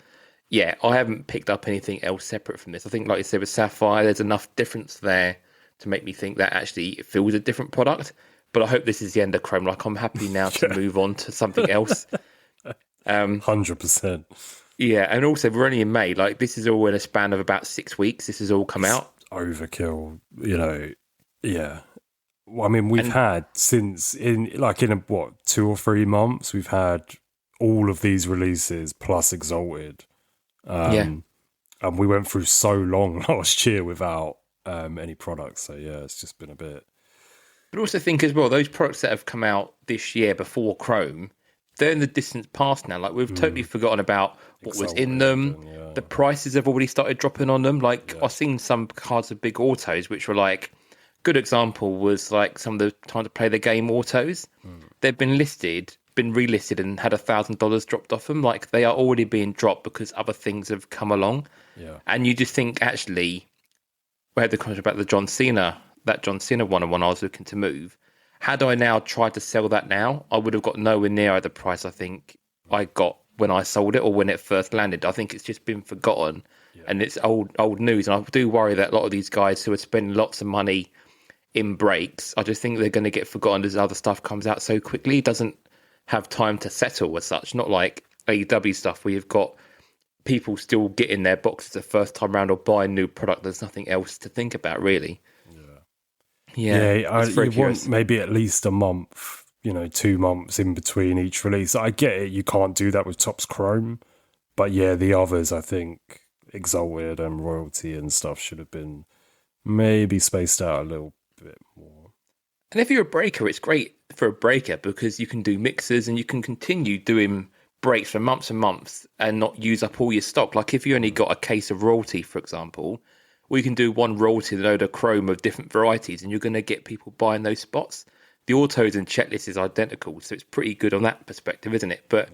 yeah, I haven't picked up anything else separate from this. I think, like you said, with Sapphire, there's enough difference there to make me think that actually it feels a different product. But I hope this is the end of Chrome. Like, I'm happy now to move on to something else. 100%. Yeah, and also we're only in May. Like, this is all in a span of about 6 weeks. This has all come out. Overkill, yeah. Well, I mean, we've had since in 2 or 3 months, we've had all of these releases plus Exalted. And we went through so long last year without any products. So yeah, it's just been a bit. But also think as well, those products that have come out this year before Chrome, they're in the distant past now. Like, we've totally forgotten about what was in them. The prices have already started dropping on them. Like, I've seen some cards of big autos, which were like, good example was like some of the time to play the game autos. They've been listed been relisted and had $1,000 dropped off them. Like they are already being dropped because other things have come along. Yeah. And you just think, actually, we had the conversation about the John Cena, that John Cena one I was looking to move. Had I now tried to sell that now, I would have got nowhere near the price I think I got when I sold it or when it first landed. I think it's just been forgotten and it's old news. And I do worry that a lot of these guys who are spending lots of money in breaks, I just think they're going to get forgotten as other stuff comes out so quickly. It doesn't have time to settle as such. Not like AEW stuff where you've got people still getting their boxes the first time round or buying new product. There's nothing else to think about, really. Yeah, you want maybe at least a month, 2 months in between each release. I get it, you can't do that with Topps Chrome, but yeah, the others, I think, Exalted and Royalty and stuff should have been maybe spaced out a little bit more. And if you're a breaker, it's great for a breaker because you can do mixers and you can continue doing breaks for months and months and not use up all your stock. Like if you only got a case of Royalty, for example, we can do one Royalty and a load of Chrome of different varieties and you're going to get people buying those spots. The autos and checklist is identical, so it's pretty good on that perspective, isn't it? But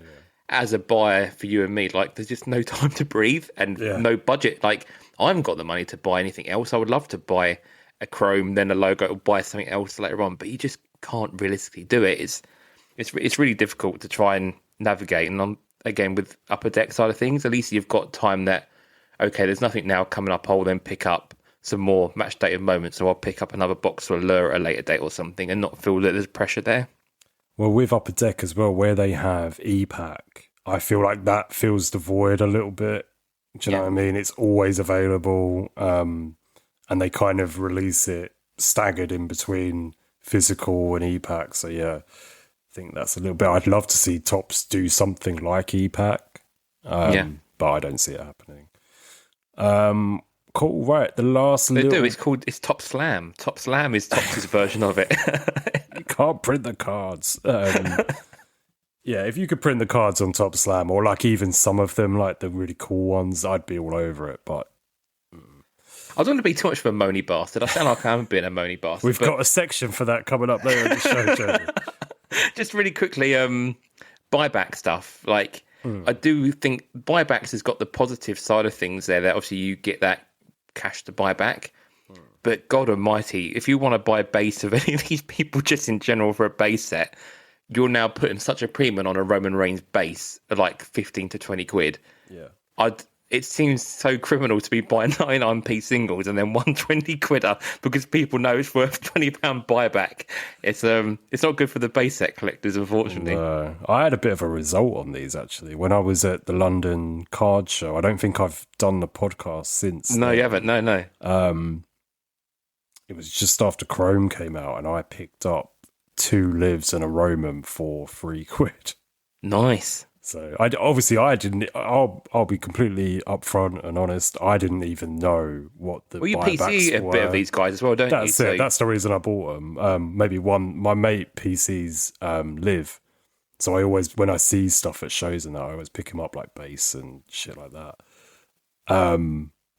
as a buyer for you and me, like there's just no time to breathe and no budget. Like I haven't got the money to buy anything else. I would love to buy a Chrome, then a logo, or buy something else later on, but you just can't realistically do it. It's really difficult to try and navigate. And again, with Upper Deck side of things, at least you've got time that, okay, there's nothing now coming up, I'll then pick up some more match dated moments, so I'll pick up another box or a lure at a later date or something and not feel that there's pressure there. Well, with Upper Deck as well, where they have E-Pack, I feel like that fills the void a little bit. Do you know what I mean? It's always available, and they kind of release it staggered in between physical and E-Pack. So yeah, I think that's a little bit. I'd love to see Topps do something like E-Pack, but I don't see it happening. Cool, right? The last they do. It's Top Slam. Top Slam is Topps' version of it. You can't print the cards. Yeah, if you could print the cards on Top Slam, or like even some of them, like the really cool ones, I'd be all over it. But I don't want to be too much of a moany bastard. I sound like I'm being a moany bastard. We've got a section for that coming up later in the show, Jamie. Just really quickly, buyback stuff. Like, I do think buybacks has got the positive side of things there. That obviously you get that cash to buy back. But God Almighty, if you want to buy a base of any of these people, just in general for a base set, you're now putting such a premium on a Roman Reigns base of like 15 to 20 quid. Yeah. It seems so criminal to be buying 99p singles and then 120 quidder because people know it's worth £20 buyback. It's not good for the base set collectors, unfortunately. No. I had a bit of a result on these actually when I was at the London card show. I don't think I've done the podcast since. No, you haven't. No. It was just after Chrome came out, and I picked up 2 lives and a Roman for £3. Nice. So I didn't. I'll be completely upfront and honest. I didn't even know what the you buybacks PC a were. bit of these guys as well, don't you? That's it. That's the reason I bought them. Maybe my mate PCs live, so I always, when I see stuff at shows and that, I always pick him up like base and shit like that.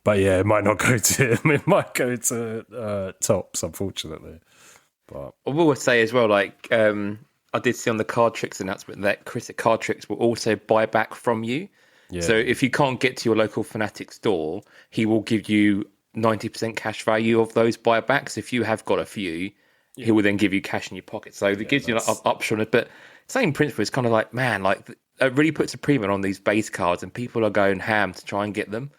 But yeah, it might not go to him. It might go to Topps, unfortunately. But I will say as well, like. I did see on the Card Tricks announcement that Chris at Card Tricks will also buy back from you. Yeah. So if you can't get to your local Fnatic store, he will give you 90% cash value of those buybacks. If you have got a few, he will then give you cash in your pocket. So it gives you an option on it. But same principle, it's kind of like, man, like it really puts a premium on these base cards and people are going ham to try and get them.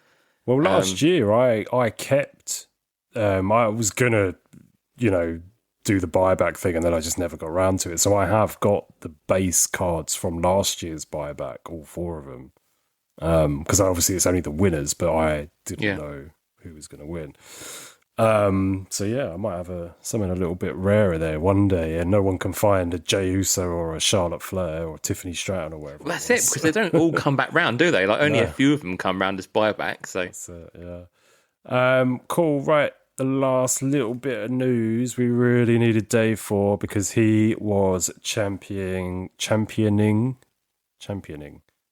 Well, last year I kept, I was going to, do the buyback thing, and then I just never got around to it. So I have got the base cards from last year's buyback, all 4 of them. Because obviously it's only the winners, but I didn't know who was going to win. So yeah, I might have something a little bit rarer there one day, and no one can find a Jey Uso or a Charlotte Flair or Tiffany Stratton or whatever. Well, that's it, because they don't all come back round, do they? Like only a few of them come round as buyback. So that's it, yeah. Cool, right. The last little bit of news we really needed Dave for, because he was championing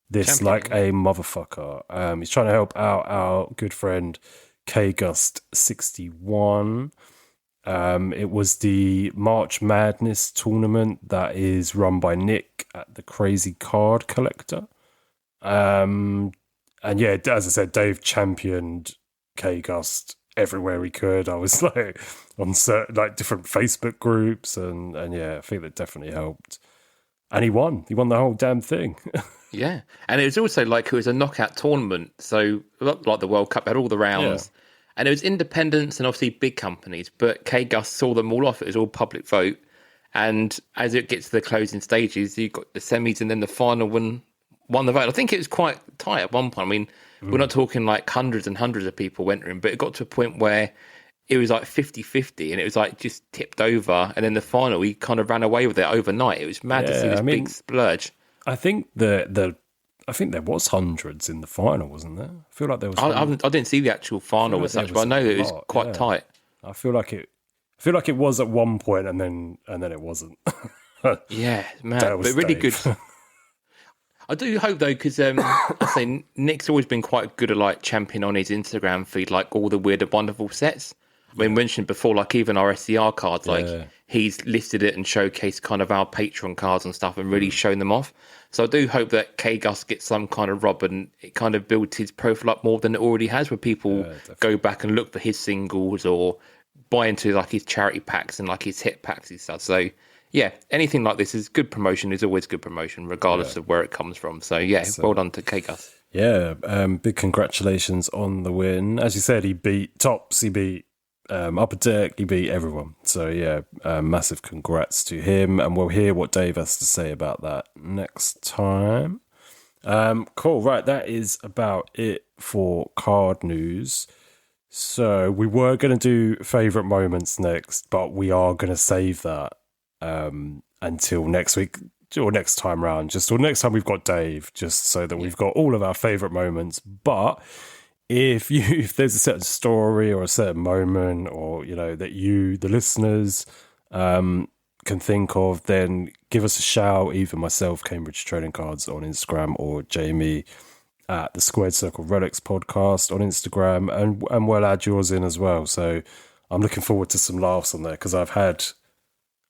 this like a motherfucker. He's trying to help out our good friend KGust61. It was the March Madness tournament that is run by Nick at the Crazy Card Collector. And yeah, as I said, Dave championed K-Gust everywhere he could. I was like on certain different Facebook groups, and yeah, I think that definitely helped. And he won the whole damn thing. Yeah, and it was also it was a knockout tournament, so like the World Cup had all the rounds, and it was independents and obviously big companies, but K-Gus saw them all off. It was all public vote, and as it gets to the closing stages, you got the semis and then the final one won the vote. I think it was quite tight at one point. I mean, we're not talking hundreds and hundreds of people went in, but it got to a point where it was 50-50 and it was just tipped over, and then the final he kind of ran away with it overnight. It was mad to see this big splurge. I think I think there was hundreds in the final, wasn't there? I feel like there was. I didn't see the actual final as such, but I know that it was quite tight. I feel like it was at one point, and then it wasn't. Yeah, man, but really good. I do hope though, because I say Nick's always been quite good at championing on his Instagram feed, all the weird and wonderful sets. We mentioned before, even our SCR cards, he's listed it and showcased kind of our Patreon cards and stuff and really shown them off. So I do hope that K-Gus gets some kind of rub and it kind of builds his profile up more than it already has, where people go back and look for his singles or buy into his charity packs and his hit packs and stuff. So yeah, anything like this is good promotion, is always good promotion, regardless of where it comes from. So yeah, well done to K-Gus. Yeah, big congratulations on the win. As you said, he beat Tops, he beat Upper Deck, he beat everyone. So yeah, massive congrats to him, and we'll hear what Dave has to say about that next time. Cool, right, that is about it for card news. So we were going to do favourite moments next, but we are going to save that until next week or next time round, or next time we've got Dave, just so that we've got all of our favourite moments. But if there's a certain story or a certain moment, or that you, the listeners, can think of, then give us a shout. Either myself, Cambridge Trading Cards on Instagram, or Jamie at the Squared Circle Relics podcast on Instagram, and we'll add yours in as well. So I'm looking forward to some laughs on there, because I've had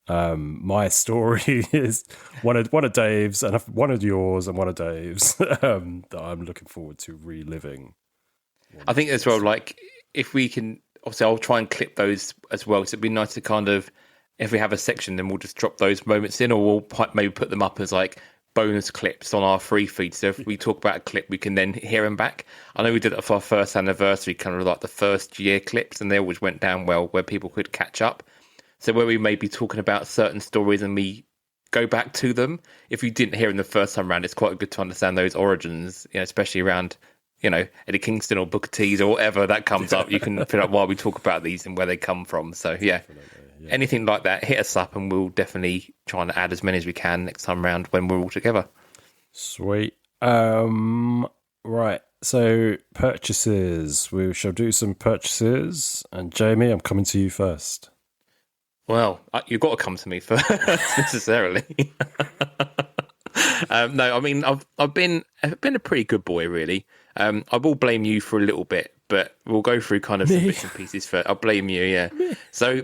my story is one of Dave's, and one of yours, and one of Dave's that I'm looking forward to reliving. I think as well, if we can, obviously I'll try and clip those as well. So it'd be nice to kind of, if we have a section, then we'll just drop those moments in, or we'll maybe put them up as bonus clips on our free feed. So if we talk about a clip, we can then hear them back. I know we did it for our first anniversary, kind of the first year clips, and they always went down well, where people could catch up. So where we may be talking about certain stories and we go back to them, if you didn't hear them the first time around, it's quite good to understand those origins, especially around Eddie Kingston or Booker T's or whatever that comes up. You can figure out why we talk about these and where they come from. So yeah, anything like that, hit us up and we'll definitely try and add as many as we can next time around when we're all together. Sweet. Right. So purchases. We shall do some purchases. And Jamie, I'm coming to you first. Well, you've got to come to me first, necessarily. No, I mean, I've been a pretty good boy, really. I will blame you for a little bit, but we'll go through kind of some bits and pieces first. I'll blame you, yeah. So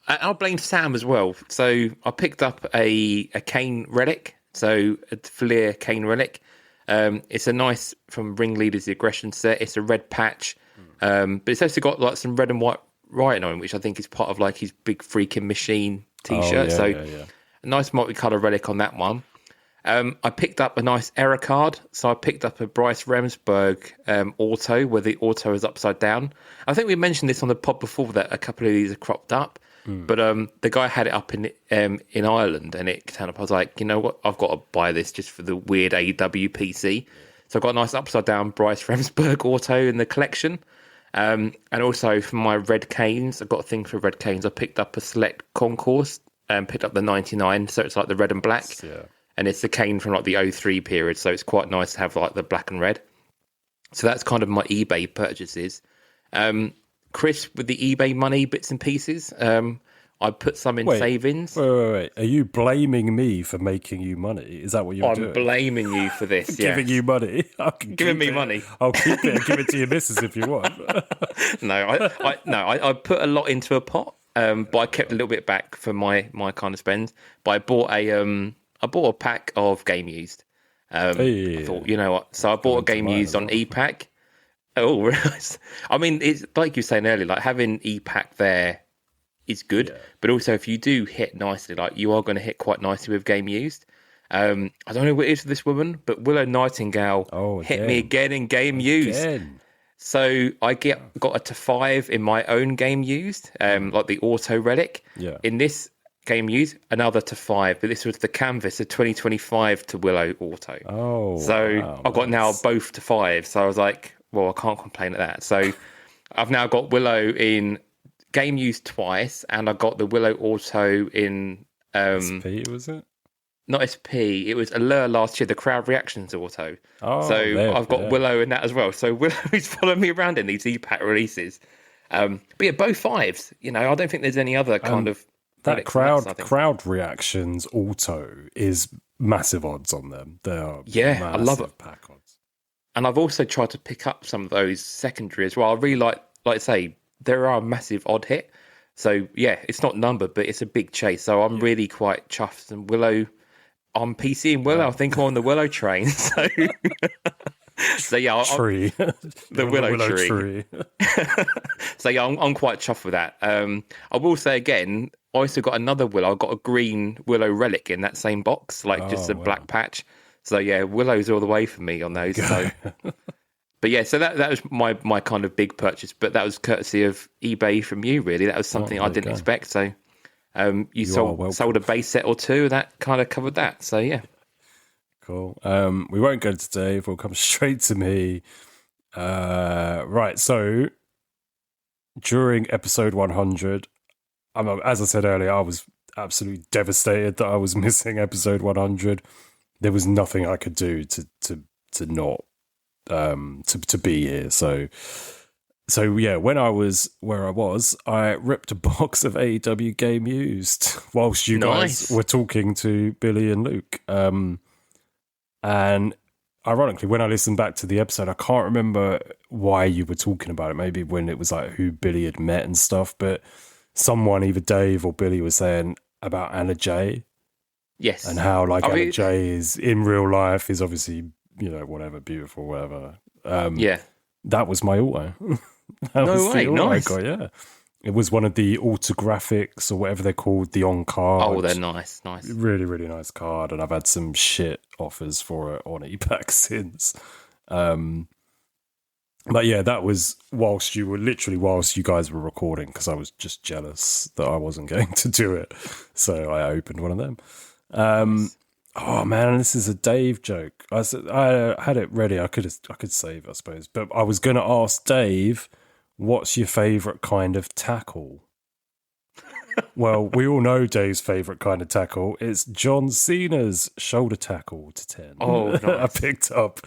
I'll blame Sam as well. So I picked up a Kane relic, so a Fleer Kane relic. It's a nice, from Ringleader's The Aggression set. It's a red patch, but it's also got some red and white writing on it, which I think is part of his big freaking machine t-shirt. A nice multicolour relic on that one. I picked up a nice error card. So I picked up a Bryce Remsburg auto, where the auto is upside down. I think we mentioned this on the pod before, that a couple of these are cropped up. But the guy had it up in Ireland, and it turned up. I was like, you know what? I've got to buy this just for the weird AEW PC. So I've got a nice upside down Bryce Remsburg auto in the collection. And also for my red canes, I've got a thing for red canes. I picked up a Select Concourse and picked up the 99. So it's the red and black. Yeah. And it's the cane from the 03 period. So it's quite nice to have the black and red. So that's kind of my eBay purchases. Chris, with the eBay money bits and pieces, I put some in savings. Wait. Are you blaming me for making you money? Is that what you're doing? I'm blaming you for this, Giving you money. Giving me money. I'll keep it and give it to your missus if you want. No, I put a lot into a pot. but I kept a little bit back for my kind of spend. But I bought a pack of game used. I thought, you know what? So I bought a game used on e-pack. Oh, right. I mean, it's like you were saying earlier, like having e-pack there is good, but also if you do hit nicely, like you are going to hit quite nicely with game used. I don't know what it is for this woman, but Willow Nightingale hit me again in game used. So I got a to 5 in my own game used, like the auto relic. Yeah. In this game used, another to 5, but this was the canvas of 2025 to Willow auto. Oh, so wow, I've got now both to 5. So I was like, well, I can't complain at that. So I've now got Willow in game used twice, and I got the Willow auto in SP, was it? Not SP, it was Allure last year, the crowd reactions auto. So I've got Willow in that as well. So Willow is following me around in these e-pack releases. But yeah, both 5s. You know, I don't think there's any other kind of that crowd reactions auto is massive odds on them. They are I love it. Pack odds. And I've also tried to pick up some of those secondary as well. I really like I say, there are a massive odd hit. So yeah, it's not numbered, but it's a big chase. So I'm really quite chuffed. And Willow, on PC and Willow, I think I'm on the Willow train. So, so yeah, the Willow tree. So yeah, I'm quite chuffed with that. I will say again, I also got another Willow. I got a green Willow relic in that same box, like just a black patch. So yeah, Willow's all the way for me on those. So, but yeah, so that was my kind of big purchase. But that was courtesy of eBay from you, really. That was something I didn't expect. So. You sold a base set or two, and that kind of covered that. So yeah, cool. We won't go to Dave. We'll come straight to me. Right. So during episode 100, as I said earlier, I was absolutely devastated that I was missing episode 100. There was nothing I could do to not to be here. So yeah, when I was where I was, I ripped a box of AEW game used whilst you guys were talking to Billy and Luke. And ironically, when I listened back to the episode, I can't remember why you were talking about it. Maybe when it was like who Billy had met and stuff, but someone, either Dave or Billy, was saying about Anna Jay. Yes. And how Anna Jay is in real life is obviously, you know, whatever, beautiful, whatever. Yeah. That was my auto. No way, nice. Yeah. It was one of the autographics or whatever they're called, the on card. Oh, they're nice. Really, really nice card. And I've had some shit offers for it on ePack since. But yeah, that was whilst you guys were recording, because I was just jealous that I wasn't going to do it. So I opened one of them. Nice. Oh man, this is a Dave joke. I had it ready. I could save, I suppose. But I was going to ask Dave, what's your favourite kind of tackle? Well, we all know Dave's favourite kind of tackle. It's John Cena's shoulder tackle to 10. Oh, nice. I picked up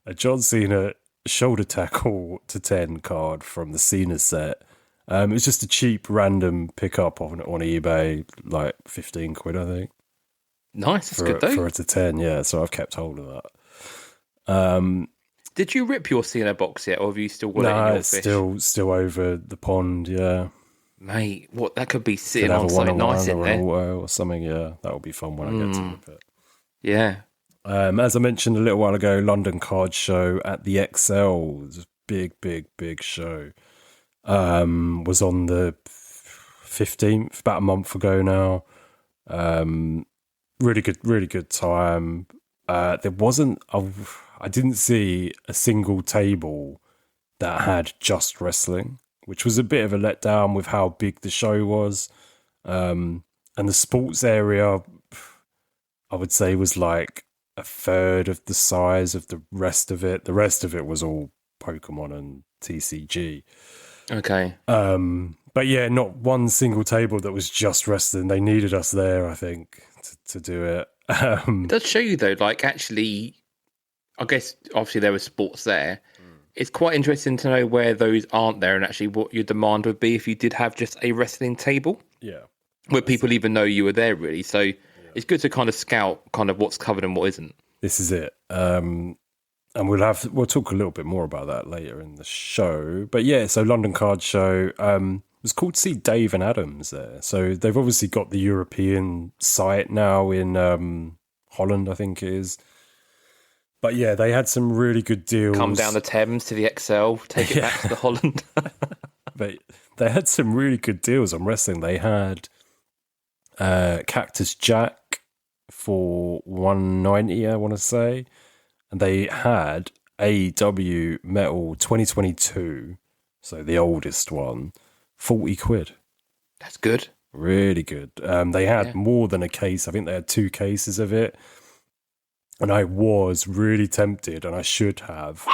a John Cena shoulder tackle to 10 card from the Cena set. It was just a cheap random pickup on eBay, like 15 quid, I think. Nice, that's good though. For it to 10, yeah. So I've kept hold of that. Did you rip your Cena box yet, or have you still got it in your it's fish? still over the pond, yeah. Mate, what that could be sitting on something nice in there, or something. Yeah, that will be fun when I get to rip it. Yeah. As I mentioned a little while ago, London Card Show at the XL. It was a big show. Was on the 15th, about a month ago now. Really good time. There wasn't I didn't see a single table that had just wrestling, which was a bit of a letdown with how big the show was. And the sports area, I would say, was like a third of the size of the rest of it. The rest of it was all Pokemon and TCG. Okay. But yeah, not one single table that was just wrestling. They needed us there, I think, to do it. It does show you though, like actually, I guess obviously there was sports there. It's quite interesting to know where those aren't there and actually what your demand would be if you did have just a wrestling table. Yeah. Where people even know you were there, really. So it's good to kind of scout kind of what's covered and what isn't. This is it. And we'll talk a little bit more about that later in the show. But yeah, so London Card Show, it was cool to see Dave and Adams there. So they've obviously got the European site now in Holland, I think it is. But yeah, they had some really good deals. Come down the Thames to the XL, take it back to the Holland. But they had some really good deals on wrestling. They had Cactus Jack for $190, I want to say. And they had AEW Metal 2022, so the oldest one, 40 quid. That's good. Really good. They had more than a case. I think they had 2 cases of it. And I was really tempted, and I should have.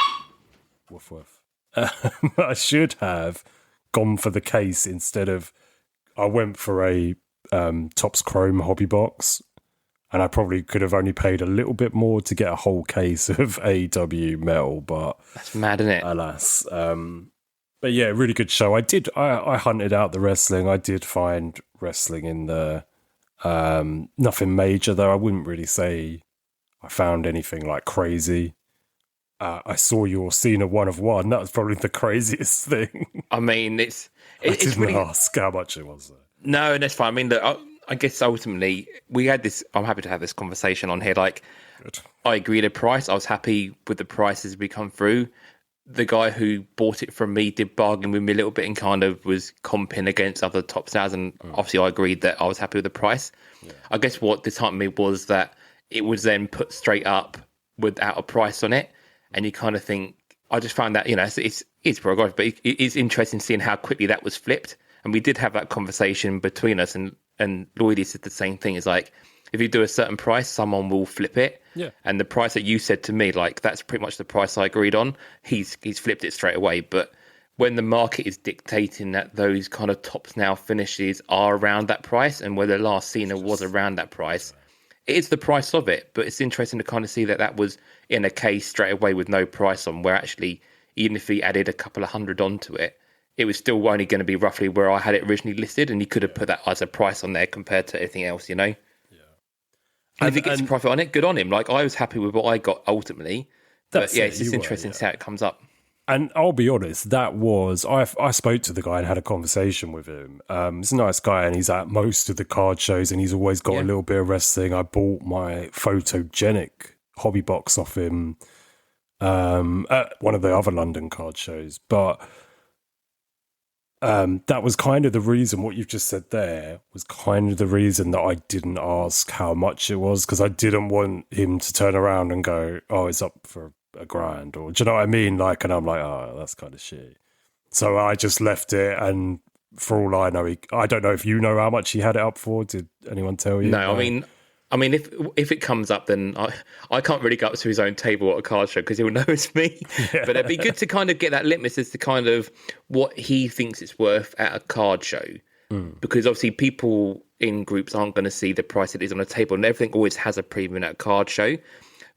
Woof woof. I should have gone for the case instead of. I went for a Topps Chrome hobby box, and I probably could have only paid a little bit more to get a whole case of AEW Metal, but that's mad, isn't it? Alas. But yeah, really good show. I hunted out the wrestling. I did find wrestling in there. Nothing major though. I wouldn't really say I found anything like crazy. I saw your Cena 1 of 1. That was probably the craziest thing. I mean, I didn't really ask how much it was though. No, that's fine. I mean, look, I guess ultimately we had this. I'm happy to have this conversation on here. Like, good. I agree the price. I was happy with the prices we come through. The guy who bought it from me did bargain with me a little bit and kind of was comping against other top stars. And obviously I agreed that I was happy with the price. Yeah. I guess what disheartened me was that it was then put straight up without a price on it. And you kind of think, I just found that, it's prerogative, but it's interesting seeing how quickly that was flipped. And we did have that conversation between us, and Lloydie said the same thing. It's like, if you do a certain price, someone will flip it. Yeah. And the price that you said to me, like, that's pretty much the price I agreed on. He's flipped it straight away. But when the market is dictating that those kind of tops now finishes are around that price, and where the last Cena was around that price, it is the price of it. But it's interesting to kind of see that was in a case straight away with no price on, where actually, even if he added a couple of hundred onto it, it was still only going to be roughly where I had it originally listed, and he could have put that as a price on there compared to anything else, Yeah. And if he gets a profit on it, good on him. Like, I was happy with what I got ultimately. But yeah, it's just interesting to see how it comes up. And I'll be honest, that was... I spoke to the guy and had a conversation with him. He's a nice guy, and he's at most of the card shows, and he's always got a little bit of wrestling. I bought my Photogenic hobby box off him at one of the other London card shows. But that was kind of the reason, what you've just said there, was kind of the reason that I didn't ask how much it was, because I didn't want him to turn around and go, oh, it's up for $1,000, or do you know what I mean? Like, and I'm like, oh, that's kind of shit. So I just left it, and for all I know, I don't know if you know how much he had it up for. Did anyone tell you? No, I mean, if it comes up, then I can't really go up to his own table at a card show because he'll know it's me. Yeah. But it'd be good to kind of get that litmus as to kind of what he thinks it's worth at a card show. Because obviously people in groups aren't going to see the price it is on a table, and everything always has a premium at a card show.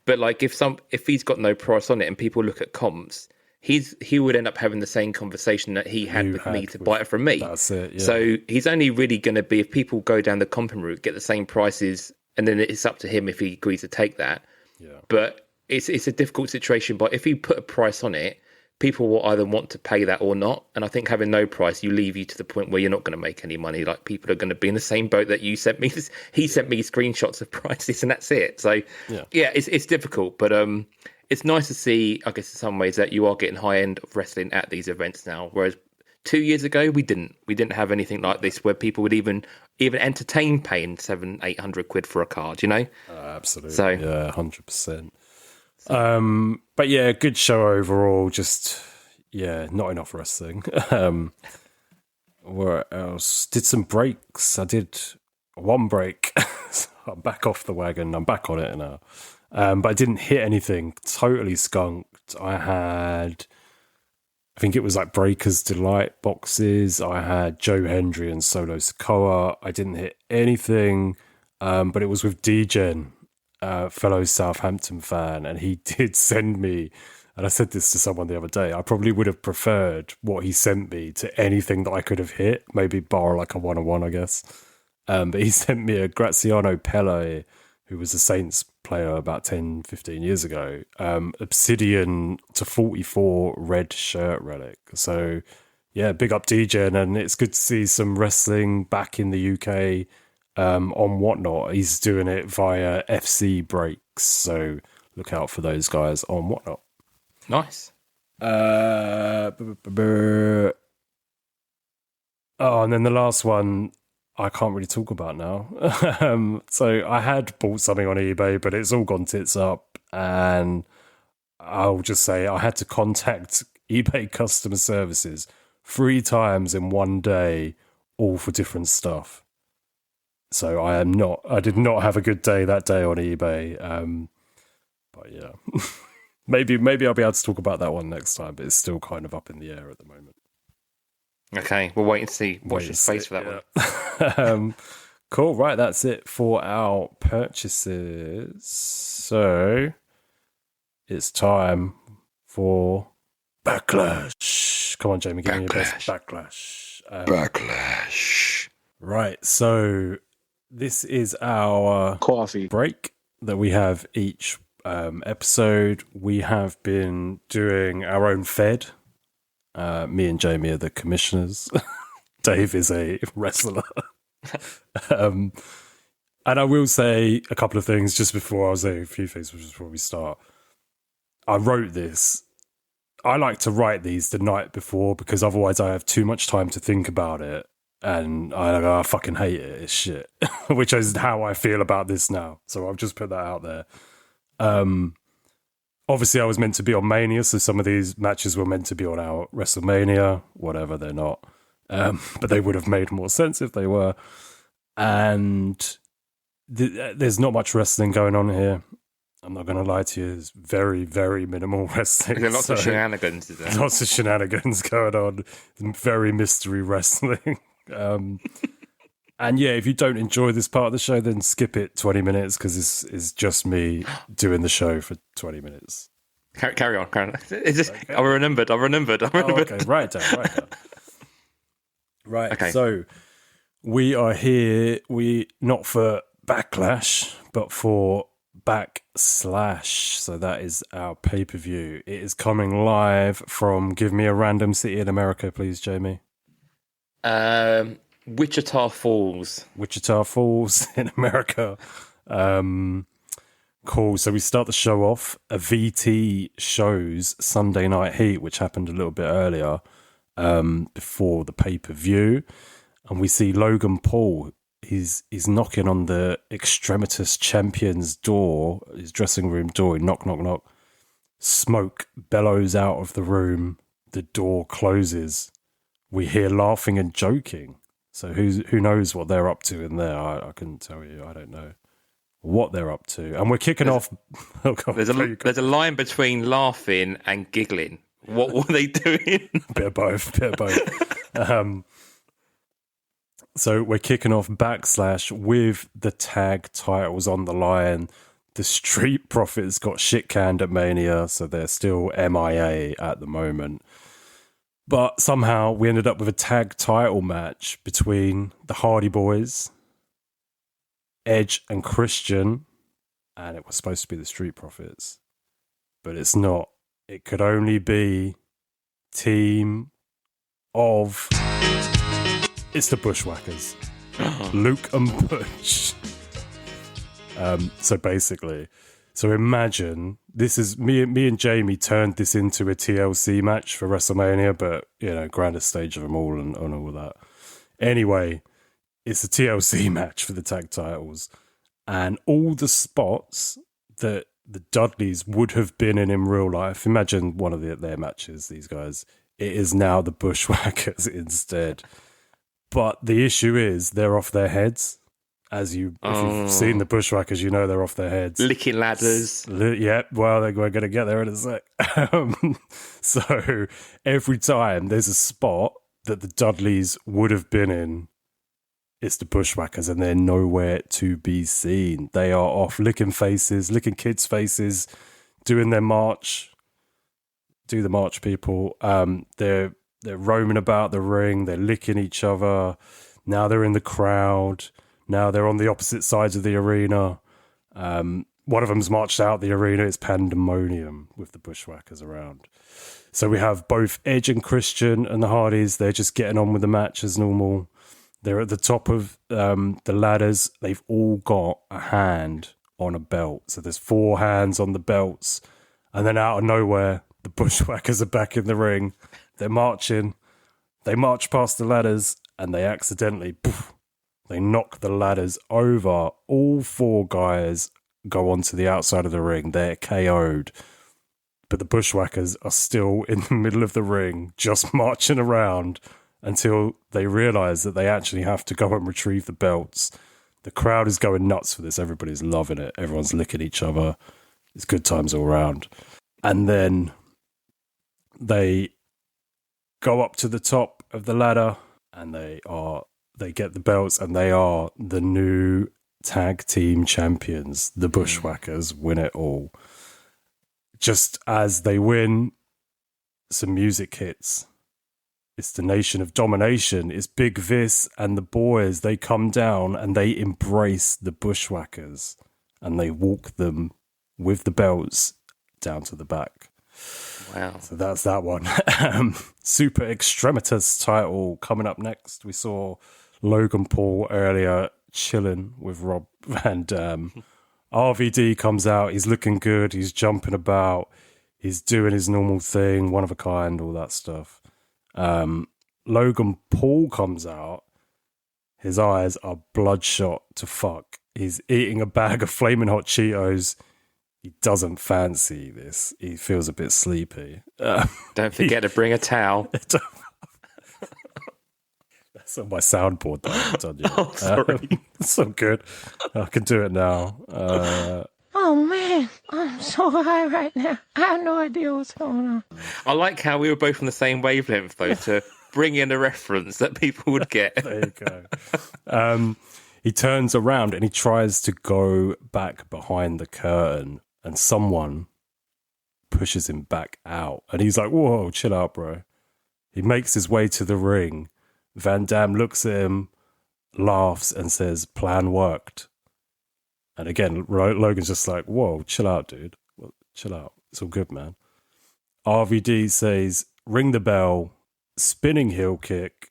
But like, if he's got no price on it and people look at comps, he would end up having the same conversation that he had with me to buy it from me. That's it. Yeah. So he's only really going to be, if people go down the comping route, get the same prices, and then it's up to him if he agrees to take that. Yeah. But it's a difficult situation. But if you put a price on it, people will either want to pay that or not. And I think having no price, you leave you to the point where you're not going to make any money. Like, people are going to be in the same boat that you sent me. He sent me screenshots of prices, and that's it. So yeah, it's difficult, but it's nice to see, I guess, in some ways, that you are getting high end of wrestling at these events now. Whereas 2 years ago, we didn't have anything like this where people would even entertain paying 700-800 quid for a card, Absolutely. So, yeah, 100%. But yeah, good show overall. Just, not enough wrestling. What else? Did some breaks. I did one break. So I'm back off the wagon. I'm back on it now. But I didn't hit anything. Totally skunked. I think it was like Breaker's Delight boxes. I had Joe Hendry and Solo Sikoa. I didn't hit anything, but it was with Degen, fellow Southampton fan, and he did send me, and I said this to someone the other day, I probably would have preferred what he sent me to anything that I could have hit, maybe bar like a 1-on-1, I guess. But he sent me a Graziano Pelle, who was a Saints player about 10, 15 years ago, Obsidian to 44 red shirt relic. So, Yeah, big up DJ, and it's good to see some wrestling back in the UK on Whatnot. He's doing it via FC Breaks, so look out for those guys on Whatnot. Nice. Oh, and then the last one I can't really talk about now. So I had bought something on eBay, but it's all gone tits up, and I'll just say I had to contact eBay customer services 3 times in one day, all for different stuff. So I did not have a good day that day on eBay. But yeah, maybe I'll be able to talk about that one next time, but it's still kind of up in the air at the moment. Okay, we'll wait and see. Watch your space for that one. Cool, right, that's it for our purchases. So it's time for Backlash. Come on, Jamie, give me your best Backlash. Backlash. Right, so this is our coffee break that we have each episode. We have been doing our own Fed. Me and Jamie are the commissioners. Dave is a wrestler. And I will say a couple of things just before. I'll say a few things before we start. I wrote this. I like to write these the night before because otherwise I have too much time to think about it. And I fucking hate it. It's shit. Which is how I feel about this now. So I'll just put that out there. Obviously, I was meant to be on Mania, so some of these matches were meant to be on our WrestleMania. Whatever, they're not. But they would have made more sense if they were. And there's not much wrestling going on here. I'm not going to lie to you. There's very, very minimal wrestling. There's lots of shenanigans, is there? Lots of shenanigans going on. Very mystery wrestling. And yeah, if you don't enjoy this part of the show, then skip it 20 minutes because this is just me doing the show for 20 minutes. Carry on. It's just, okay. I remembered. Oh, okay, write it down. Right, okay. So we are here, not for Backlash, but for Backslash. So that is our pay-per-view. It is coming live from, give me a random city in America, please, Jamie. Wichita Falls in America. Cool. So we start the show off. A VT shows Sunday Night Heat, which happened a little bit earlier, before the pay-per-view. And we see Logan Paul. He's knocking on the Extremitus Champion's door, his dressing room door. Knock, knock, knock. Smoke bellows out of the room. The door closes. We hear laughing and joking. So who knows what they're up to in there? I couldn't tell you. I don't know what they're up to. And we're kicking off. Oh God, there's a line between laughing and giggling. What were they doing? Bit of both. So we're kicking off Backslash with the tag titles on the line. The Street Profits got shit canned at Mania, so they're still MIA at the moment. But somehow we ended up with a tag title match between the Hardy Boys, Edge and Christian, and it was supposed to be the Street Profits. But it's not. It could only be team of... It's the Bushwhackers. Luke and Butch. So basically... So imagine, this is me and Jamie turned this into a TLC match for WrestleMania, but, grandest stage of them all and all that. Anyway, it's a TLC match for the tag titles. And all the spots that the Dudleys would have been in real life, imagine one of their matches, these guys, it is now the Bushwhackers instead. But the issue is they're off their heads. If you've seen the Bushwhackers, you know they're off their heads. Licking ladders. Yeah, well, we're going to get there in a sec. So every time there's a spot that the Dudleys would have been in, it's the Bushwhackers, and they're nowhere to be seen. They are off licking kids' faces, doing their march. Do the march, people. They're roaming about the ring. They're licking each other. Now they're in the crowd. Now they're on the opposite sides of the arena. One of them's marched out the arena. It's pandemonium with the Bushwhackers around. So we have both Edge and Christian and the Hardys. They're just getting on with the match as normal. They're at the top of the ladders. They've all got a hand on a belt. So there's 4 hands on the belts. And then out of nowhere, the Bushwhackers are back in the ring. They're marching. They march past the ladders and they accidentally, poof, they knock the ladders over. All 4 guys go onto the outside of the ring. They're KO'd. But the Bushwhackers are still in the middle of the ring, just marching around until they realise that they actually have to go and retrieve the belts. The crowd is going nuts for this. Everybody's loving it. Everyone's licking each other. It's good times all around. And then they go up to the top of the ladder and they get the belts and they are the new tag team champions. The Bushwhackers win it all. Just as they win, some music hits. It's the Nation of Domination. It's Big Vis and the boys. They come down and they embrace the Bushwhackers and they walk them with the belts down to the back. Wow. So that's that one. Super Extremitas title coming up next. We saw Logan Paul earlier chilling with Rob and RVD comes out. He's looking good. He's jumping about. He's doing his normal thing, one of a kind, all that stuff. Logan Paul comes out. His eyes are bloodshot to fuck. He's eating a bag of flaming hot Cheetos. He doesn't fancy this. He feels a bit sleepy. Don't forget to bring a towel. That's on my soundboard that I haven't done yet. Oh, sorry. It's so good. I can do it now. Oh man, I'm so high right now. I have no idea what's going on. I like how we were both on the same wavelength, though, to bring in a reference that people would get. There you go. He turns around and he tries to go back behind the curtain and someone pushes him back out. And he's like, whoa, chill out, bro. He makes his way to the ring. Van Damme looks at him, laughs and says, plan worked. And again, Logan's just like, whoa, chill out, dude. Well, chill out. It's all good, man. RVD says, ring the bell, spinning heel kick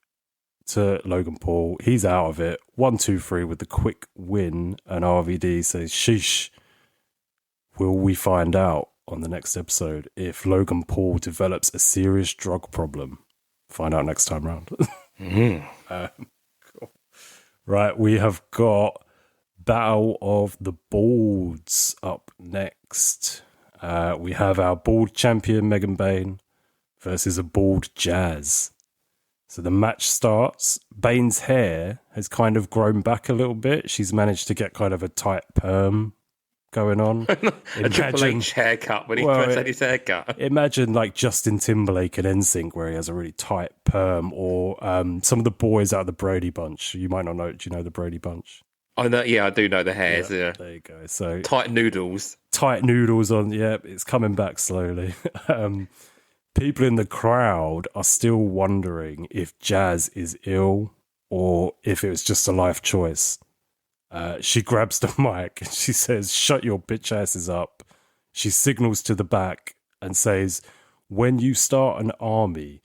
to Logan Paul. He's out of it. 1, 2, 3 with the quick win. And RVD says, sheesh. Will we find out on the next episode if Logan Paul develops a serious drug problem? Find out next time round. Cool. Right, we have got Battle of the Balds up next. We have our bald champion Megan Bayne versus a bald Jazz. So the match starts. Bayne's hair has kind of grown back a little bit. She's managed to get kind of a tight perm going on. A Triple H haircut when he first had his haircut. Imagine like Justin Timberlake and NSYNC where he has a really tight perm, or some of the boys out of the Brady Bunch. You might not know. Do you know the Brady Bunch? I know. Yeah, I do know the hairs. Yeah. There you go. So tight noodles on. Yeah, it's coming back slowly. People in the crowd are still wondering if Jazz is ill or if it was just a life choice. She grabs the mic and she says, shut your bitch asses up. She signals to the back and says, when you start an army,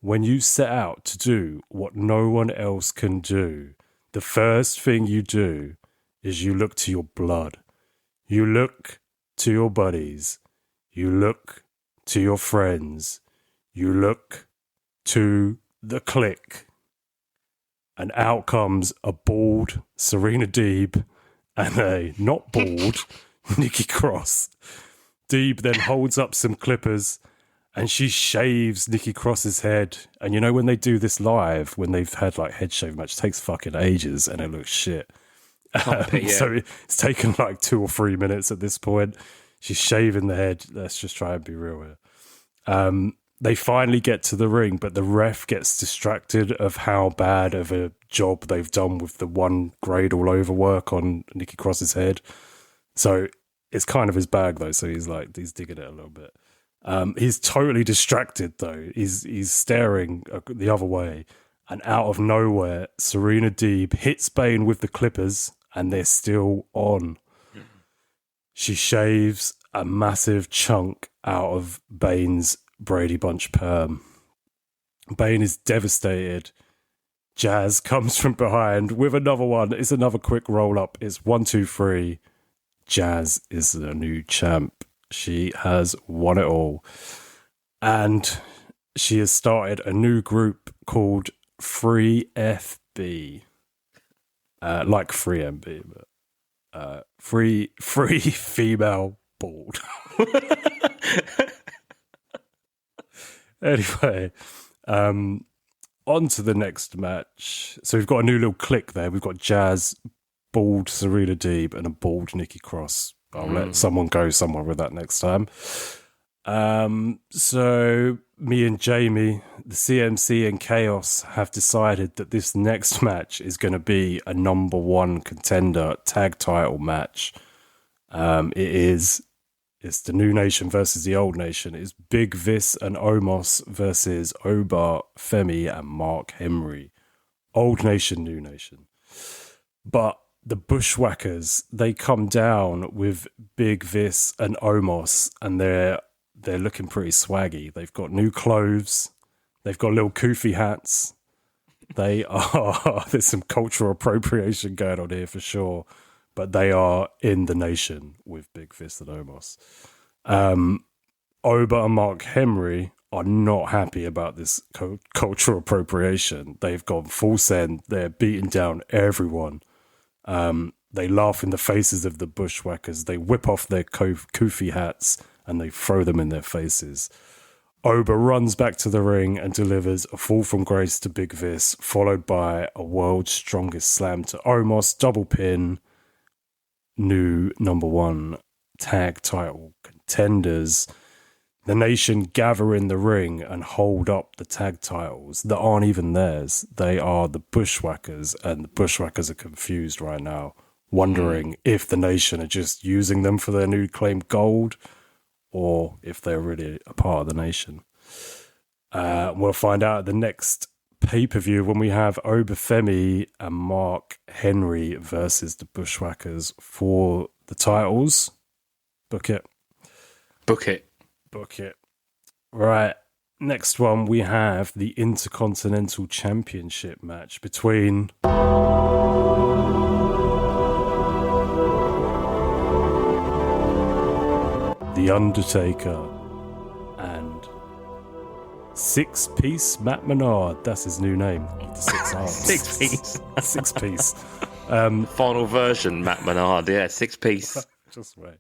when you set out to do what no one else can do, the first thing you do is you look to your blood. You look to your buddies. You look to your friends. You look to the clique. And out comes a bald Serena Deeb and a not bald Nikki Cross. Deeb then holds up some clippers and she shaves Nikki Cross's head. And you know when they do this live, when they've had like head shave match, it takes fucking ages and it looks shit. So it's taken like 2 or 3 minutes at this point. She's shaving the head. Let's just try and be real here. They finally get to the ring, but the ref gets distracted of how bad of a job they've done with the one grade all over work on Nikki Cross's head. So it's kind of his bag though. So he's digging it a little bit. He's totally distracted though. He's staring the other way, and out of nowhere, Serena Deeb hits Bayne with the clippers, and they're still on. She shaves a massive chunk out of Bayne's Brady Bunch perm. Bane is devastated. Jazz comes from behind with another one. It's another quick roll up. It's 1, 2, 3. Jazz is the new champ. She has won it all. And she has started a new group called Free FB. Like Free MB, but free female bald. Anyway, on to the next match. So we've got a new little clique there. We've got Jazz, bald Serena Deeb, and a bald Nikki Cross. I'll let someone go somewhere with that next time. So me and Jamie, the CMC and Chaos, have decided that this next match is going to be a number 1 contender tag title match. It's the New Nation versus the Old Nation. It's Big Vis and Omos versus Oba, Femi, and Mark Henry. Old Nation, New Nation. But the Bushwhackers, they come down with Big Vis and Omos, and they're looking pretty swaggy. They've got new clothes. They've got little kufi hats. There's some cultural appropriation going on here for sure. But they are in the nation with Big Fist and Omos. Oba and Mark Henry are not happy about this cultural appropriation. They've gone full send. They're beating down everyone. They laugh in the faces of the Bushwhackers. They whip off their kufi hats and they throw them in their faces. Oba runs back to the ring and delivers a fall from grace to Big Vis, followed by a world's strongest slam to Omos, double pin. New number 1 tag title contenders. The Nation gather in the ring and hold up the tag titles that aren't even theirs. They are the Bushwhackers, and the Bushwhackers are confused right now, wondering if the Nation are just using them for their new claimed gold or if they're really a part of the Nation. We'll find out at the next pay-per-view when we have Obafemi and Mark Henry versus the Bushwhackers for the titles. Book it. Right. Next one, we have the Intercontinental Championship match between The Undertaker and 6-piece Matt Menard. That's his new name. The 6 arms. 6 piece. 6 piece. Final version, Matt Menard. Yeah, 6 piece. Just wait.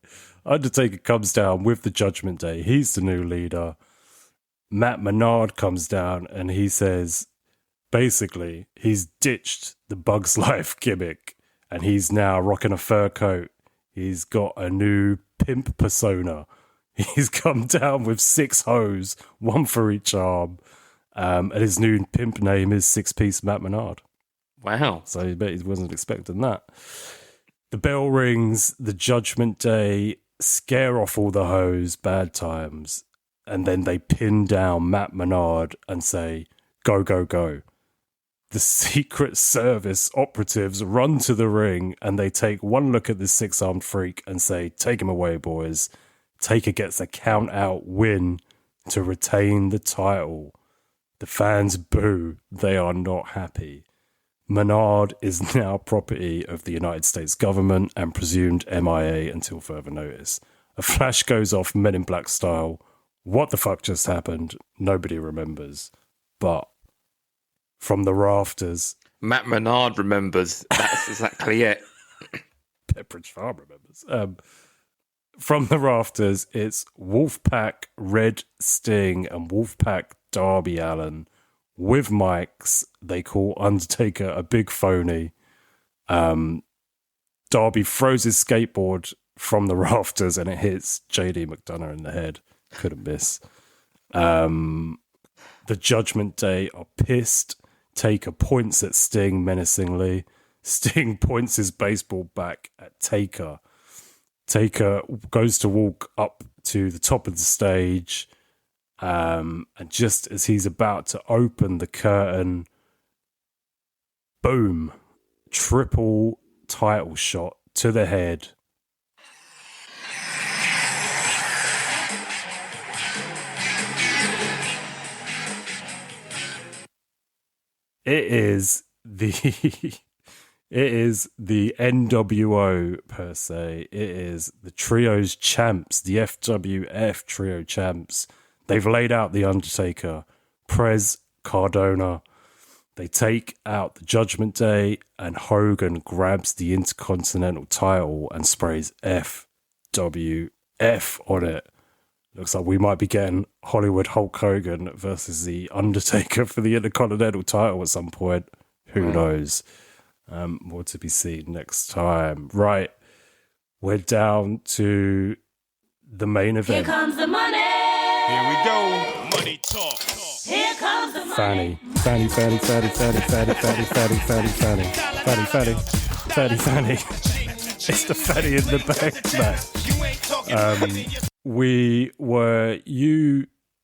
Undertaker comes down with the Judgment Day. He's the new leader. Matt Menard comes down and he says, basically, he's ditched the Bugs Life gimmick and he's now rocking a fur coat. He's got a new pimp persona. He's come down with 6 hoes, 1 for each arm. And his new pimp name is 6-piece Matt Menard. Wow. So I bet he wasn't expecting that. The bell rings, the Judgment Day scare off all the hoes, bad times, and then they pin down Matt Menard and say, go, go, go. The Secret Service operatives run to the ring and they take one look at the 6-armed freak and say, take him away, boys. Taker gets a count-out win to retain the title. The fans boo. They are not happy. Menard is now property of the United States government and presumed MIA until further notice. A flash goes off Men in Black style. What the fuck just happened? Nobody remembers. But from the rafters... Matt Menard remembers. That's exactly it. Pepperidge Farm remembers. From the rafters, it's Wolfpack Red Sting and Wolfpack Darby Allin with mics. They call Undertaker a big phony. Darby throws his skateboard from the rafters and it hits JD McDonough in the head. Couldn't miss. The Judgment Day are pissed. Taker points at Sting menacingly. Sting points his baseball back at Taker. Taker goes to walk up to the top of the stage, and just as he's about to open the curtain, boom, triple title shot to the head. It is the it is the NWO per se. It is the Trios champs, the FWF Trio champs. They've laid out the Undertaker, Prez, Cardona. They take out the Judgment Day, and Hogan grabs the Intercontinental title and sprays FWF on it. Looks like we might be getting Hollywood Hulk Hogan versus the Undertaker for the Intercontinental title at some point. Who knows? More to be seen next time. Right, we're down to the main event. Here comes the money. Here we go. Money talk. Here comes the money. Fanny. It's the Fanny in the Bank match.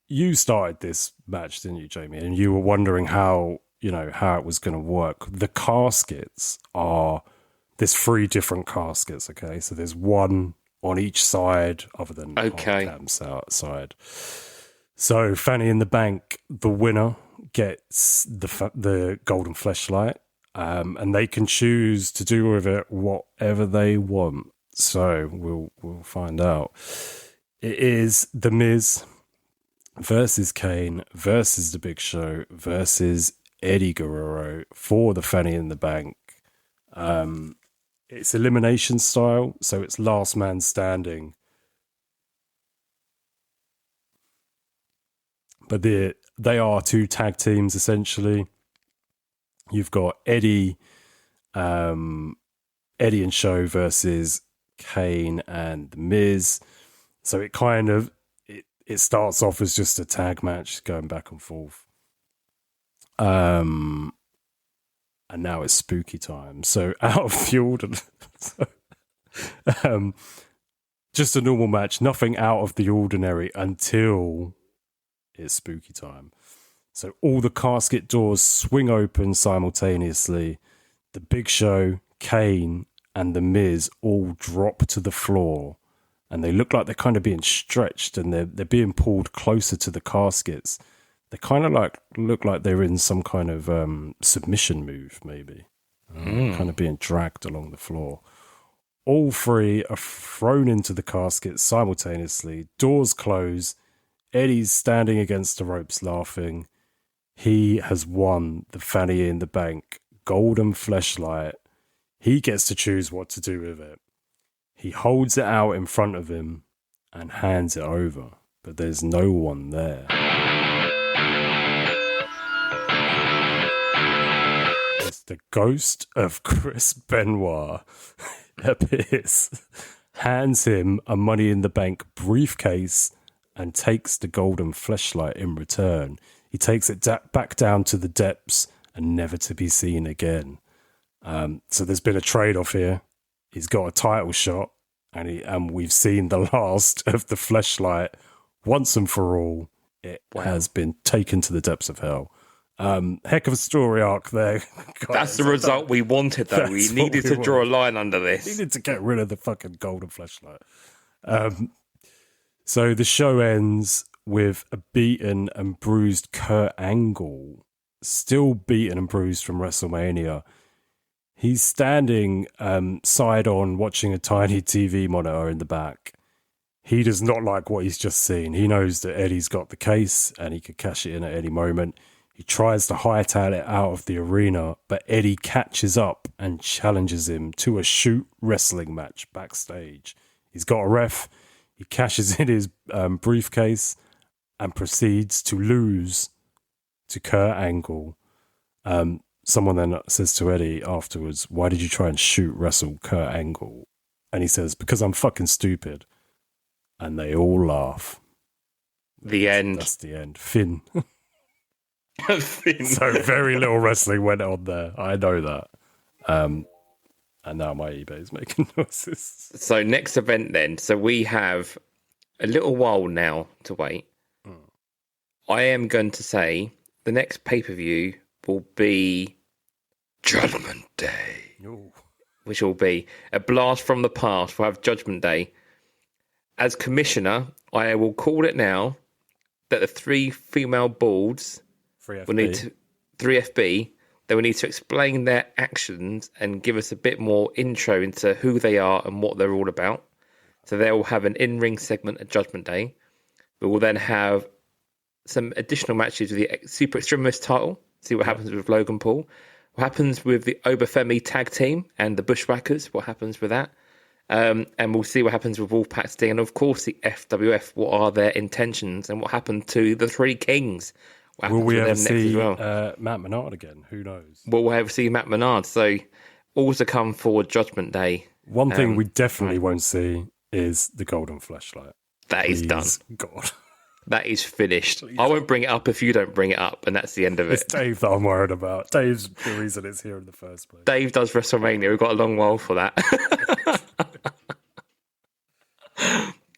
You started this match, didn't you, Jamie? And you were wondering how it was going to work. The caskets there's 3 different caskets. Okay, so there's one on each side, other than Cam's side. So Fanny in the Bank, the winner gets the golden fleshlight, and they can choose to do with it whatever they want. So we'll find out. It is The Miz versus Kane versus The Big Show versus Eddie Guerrero for the Fanny in the Bank. It's elimination style, so it's last man standing. But they are 2 tag teams, essentially. You've got Eddie and Show versus Kane and The Miz. So it kind of it starts off as just a tag match going back and forth. And now it's spooky time. So out of the order, just a normal match, nothing out of the ordinary until it's spooky time. So all the casket doors swing open simultaneously. The Big Show, Kane, and The Miz all drop to the floor, and they look like they're kind of being stretched, and they're being pulled closer to the caskets. They kind of look like they're in some kind of submission move, maybe. Kind of being dragged along the floor. All 3 are thrown into the caskets simultaneously. Doors close. Eddie's standing against the ropes laughing. He has won the Fanny in the Bank golden fleshlight. He gets to choose what to do with it. He holds it out in front of him and hands it over, but there's no one there. It's the ghost of Chris Benoit appears, hands him a Money in the Bank briefcase, and takes the golden fleshlight in return. He takes it back down to the depths and never to be seen again. So there's been a trade-off here. He's got a title shot, and we've seen the last of the fleshlight once and for all. It has been taken to the depths of hell. Heck of a story arc there. That's the result we wanted, though. We needed to draw a line under this. We needed to get rid of the fucking golden fleshlight. So the show ends with a beaten and bruised Kurt Angle, still beaten and bruised from WrestleMania. He's standing side on, watching a tiny TV monitor in the back. He does not like what he's just seen. He knows that Eddie's got the case and he could cash it in at any moment. He tries to hightail it out of the arena, but Eddie catches up and challenges him to a shoot wrestling match backstage. He's got a ref. He cashes in his briefcase and proceeds to lose to Kurt Angle. Someone then says to Eddie afterwards, "Why did you try and shoot wrestle Kurt Angle?" And he says, "Because I'm fucking stupid." And they all laugh. The end. That's the end. Finn. Finn. So very little wrestling went on there. I know that. And now my eBay is making noises. So next event then. So we have a little while now to wait. I am going to say the next pay-per-view will be Judgment Day. Ooh. Which will be a blast from the past. We'll have Judgment Day. As commissioner, I will call it now that the 3 female balds 3FB. will need to 3FB they will need to explain their actions and give us a bit more intro into who they are and what they're all about. So they will have an in-ring segment at Judgment Day. We will then have some additional matches with the Super Extremist title. See what happens with Logan Paul. What happens with the Obafemi tag team and the Bushwhackers. What happens with that. And we'll see what happens with Wolfpack Sting. And of course, the FWF. What are their intentions? And what happened to the Three Kings? Will we ever see Matt Menard again? Who knows? Will we ever see Matt Menard? So all to come for Judgment Day. One thing we definitely won't see is the Golden Fleshlight. That is done. God. That is finished. I won't bring it up if you don't bring it up, and that's the end of it. It's Dave that I'm worried about. Dave's the reason it's here in the first place. Dave does WrestleMania. We've got a long while for that.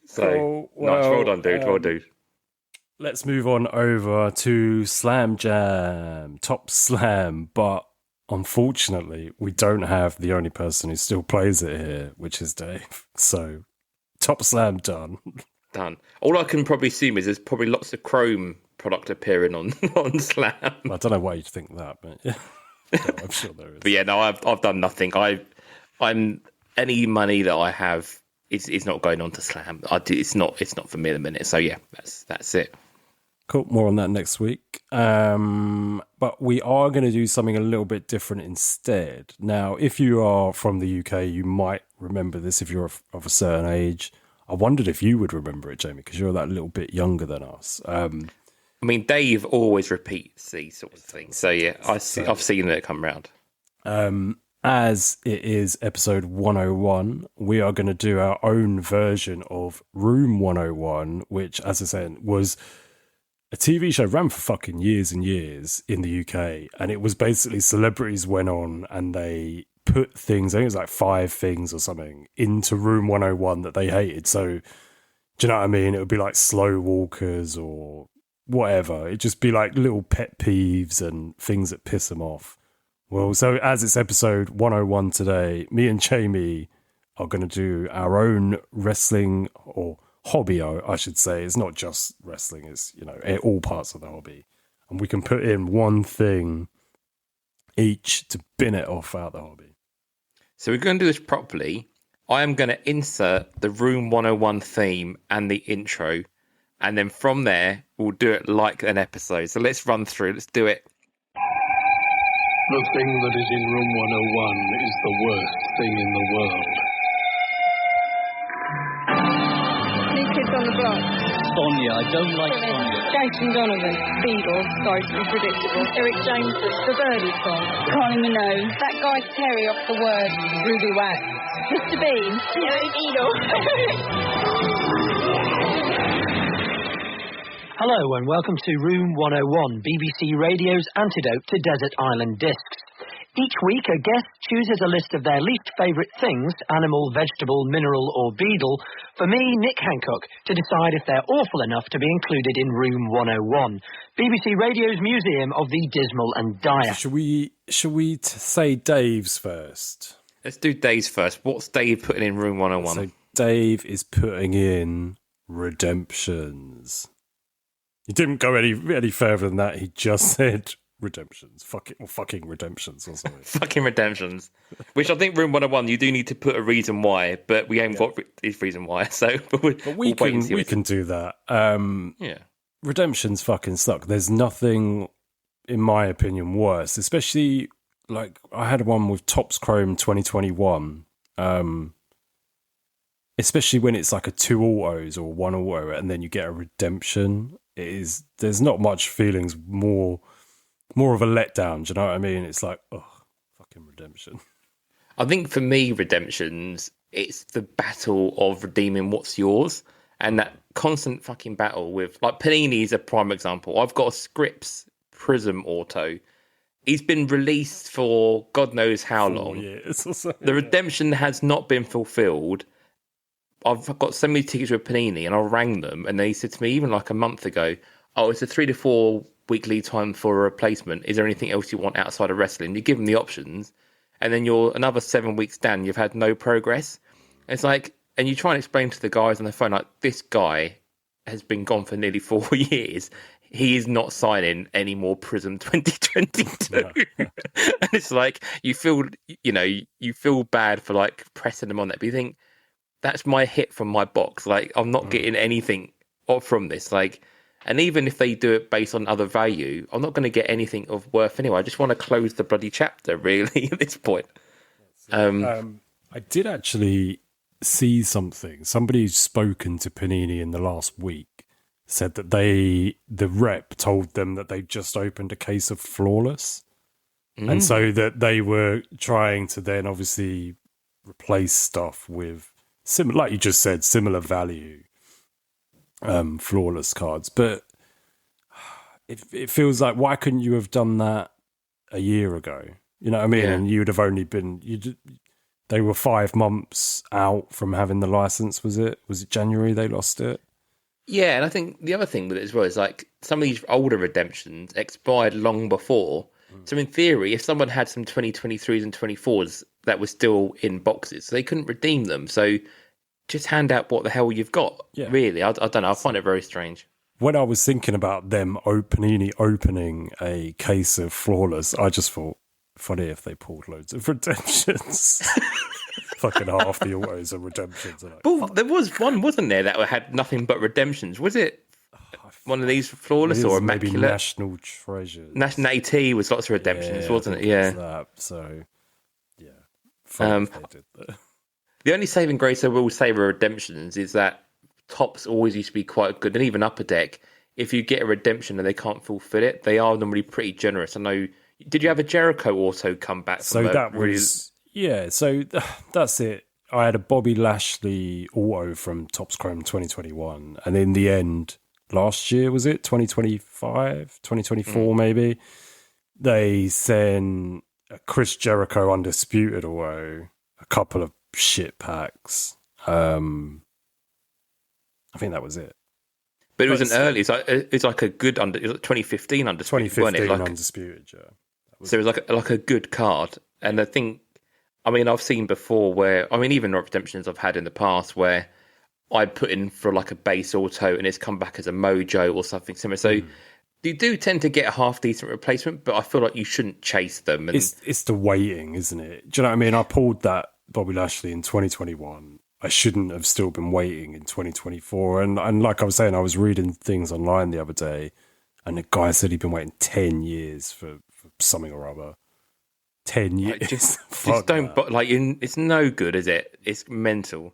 So, nice. Well done, dude. Well done. Let's move on over to Slam Jam, Top Slam. But unfortunately, we don't have the only person who still plays it here, which is Dave. So, Top Slam done. Done. All I can probably assume is there's probably lots of Chrome product appearing on Slam. I don't know why you'd think that, but yeah, no, I'm sure there is. But yeah, no, I've done nothing. I'm any money that I have is not going on to Slam. It's not for me at the minute. So yeah, that's it. Cool. More on that next week. But we are going to do something a little bit different instead. Now, if you are from the UK, you might remember this if you're of a certain age. I wondered if you would remember it, Jamie, because you're that little bit younger than us. I mean, Dave always repeats these sort of things. So, yeah, I've seen it come round. As it is episode 101, we are going to do our own version of Room 101, which, as I said, was a TV show ran for fucking years and years in the UK. And it was basically celebrities went on and they put things, I think it was like 5 things or something, into Room 101 that they hated. So, do you know what I mean? It would be like slow walkers or whatever. It'd just be like little pet peeves and things that piss them off. Well, so as it's episode 101 today, me and Jamie are going to do our own wrestling or hobby, I should say. It's not just wrestling, it's, you know, all parts of the hobby. And we can put in one thing each to bin it off out the hobby. So we're going to do this properly. I am going to insert the Room 101 theme and the intro. And then from there, we'll do it like an episode. So let's run through. Let's do it. The thing that is in Room 101 is the worst thing in the world. New Kids on the Block. Sonia, I don't like Sonia. Jason Donovan. Beatles. Sorry to be predictable. Eric James. The Birdie Song. Kylie Minogue. That guy Terry off The Word. Ruby Wax. Mr. Bean. Billy Beadle. Hello and welcome to Room 101, BBC Radio's antidote to desert island discs. Each week, a guest chooses a list of their least favourite things, animal, vegetable, mineral or beetle, for me, Nick Hancock, to decide if they're awful enough to be included in Room 101, BBC Radio's Museum of the Dismal and Dire. Should we say Dave's first? Let's do Dave's first. What's Dave putting in Room 101? So Dave is putting in Redemptions. He didn't go any further than that. He just said Redemptions. Fucking Redemptions or something. Fucking Redemptions. Which I think Room 101, you do need to put a reason why, but we ain't got his reason why. So we can do that. Yeah. Redemptions fucking suck. There's nothing, in my opinion, worse. Especially, like, I had one with Topps Chrome 2021. Especially when it's like a 2 autos or 1 auto and then you get a redemption. There's not much feelings more of a letdown. Do you know what I mean? It's like, oh, fucking redemption. I think for me, Redemptions, it's the battle of redeeming what's yours and that constant fucking battle with, like, Panini is a prime example. I've got a Scripps Prism Auto. He's been released for God knows how long. 4 years or so. The redemption has not been fulfilled. I've got so many tickets with Panini and I rang them and they said to me even like a month ago, oh, it's a 3 to 4 week lead time for a replacement. Is there anything else you want outside of wrestling? You give them the options and then you're another 7 weeks down, you've had no progress. It's like, and you try and explain to the guys on the phone, like, this guy has been gone for nearly 4 years. he is not signing any more Prism 2022. And it's like you feel bad for like pressing them on that, but you think that's my hit from my box. Like I'm not getting anything from this. Like, and even if they do it based on other value, I'm not going to get anything of worth anyway. I just want to close the bloody chapter, really, at this point. I did actually see something. Somebody who's spoken to Panini in the last week said that the rep told them that they just opened a case of Flawless. And so that they were trying to then obviously replace stuff with similar, like you just said, similar value Flawless cards. But it feels like, why couldn't you have done that a year ago? You know what I mean? Yeah. And you would have only been... They were 5 months out from having the license, was it? Was it January they lost it? Yeah, and I think the other thing with it as well is like some of these older redemptions expired long before. So in theory, if someone had some 2023s and 24s that were still in boxes, they couldn't redeem them. So just hand out what the hell you've got. Yeah. Really, I don't know. I find it very strange. When I was thinking about them Panini opening a case of Flawless, I just thought, funny if they pulled loads of redemptions. Fucking half the autos are redemptions. Well, there was one, wasn't there, that had nothing but redemptions? Was it one of these Flawless or Immaculate? Maybe National Treasures. National AT was lots of redemptions, wasn't it? Yeah. That, so, yeah. They did that. The only saving grace I will say with redemptions is that tops always used to be quite good, and even upper deck, if you get a redemption and they can't fulfill it, they are normally pretty generous. I know. Did you have a Jericho auto come back? So that was so that's it. I had a Bobby Lashley auto from Topps Chrome 2021, and in the end, last year was it 2025, 2024 maybe? They sent a Chris Jericho Undisputed auto, a couple of shit packs. I think that was it. But it was an early. It's like a good 2015 Undisputed. 2015 Undisputed, yeah. So it was like a good card, and I think, I mean, I've seen before where, I mean, even redemptions I've had in the past where I put in for like a base auto and it's come back as a mojo or something similar. So you do tend to get a half decent replacement, but I feel like you shouldn't chase them. And it's the waiting, isn't it? Do you know what I mean? I pulled that Bobby Lashley in 2021. I shouldn't have still been waiting in 2024. And like I was saying, I was reading things online the other day, and the guy said he'd been waiting 10 years for something or other. 10 years. Like, just don't, but like, it's no good, is it? It's mental.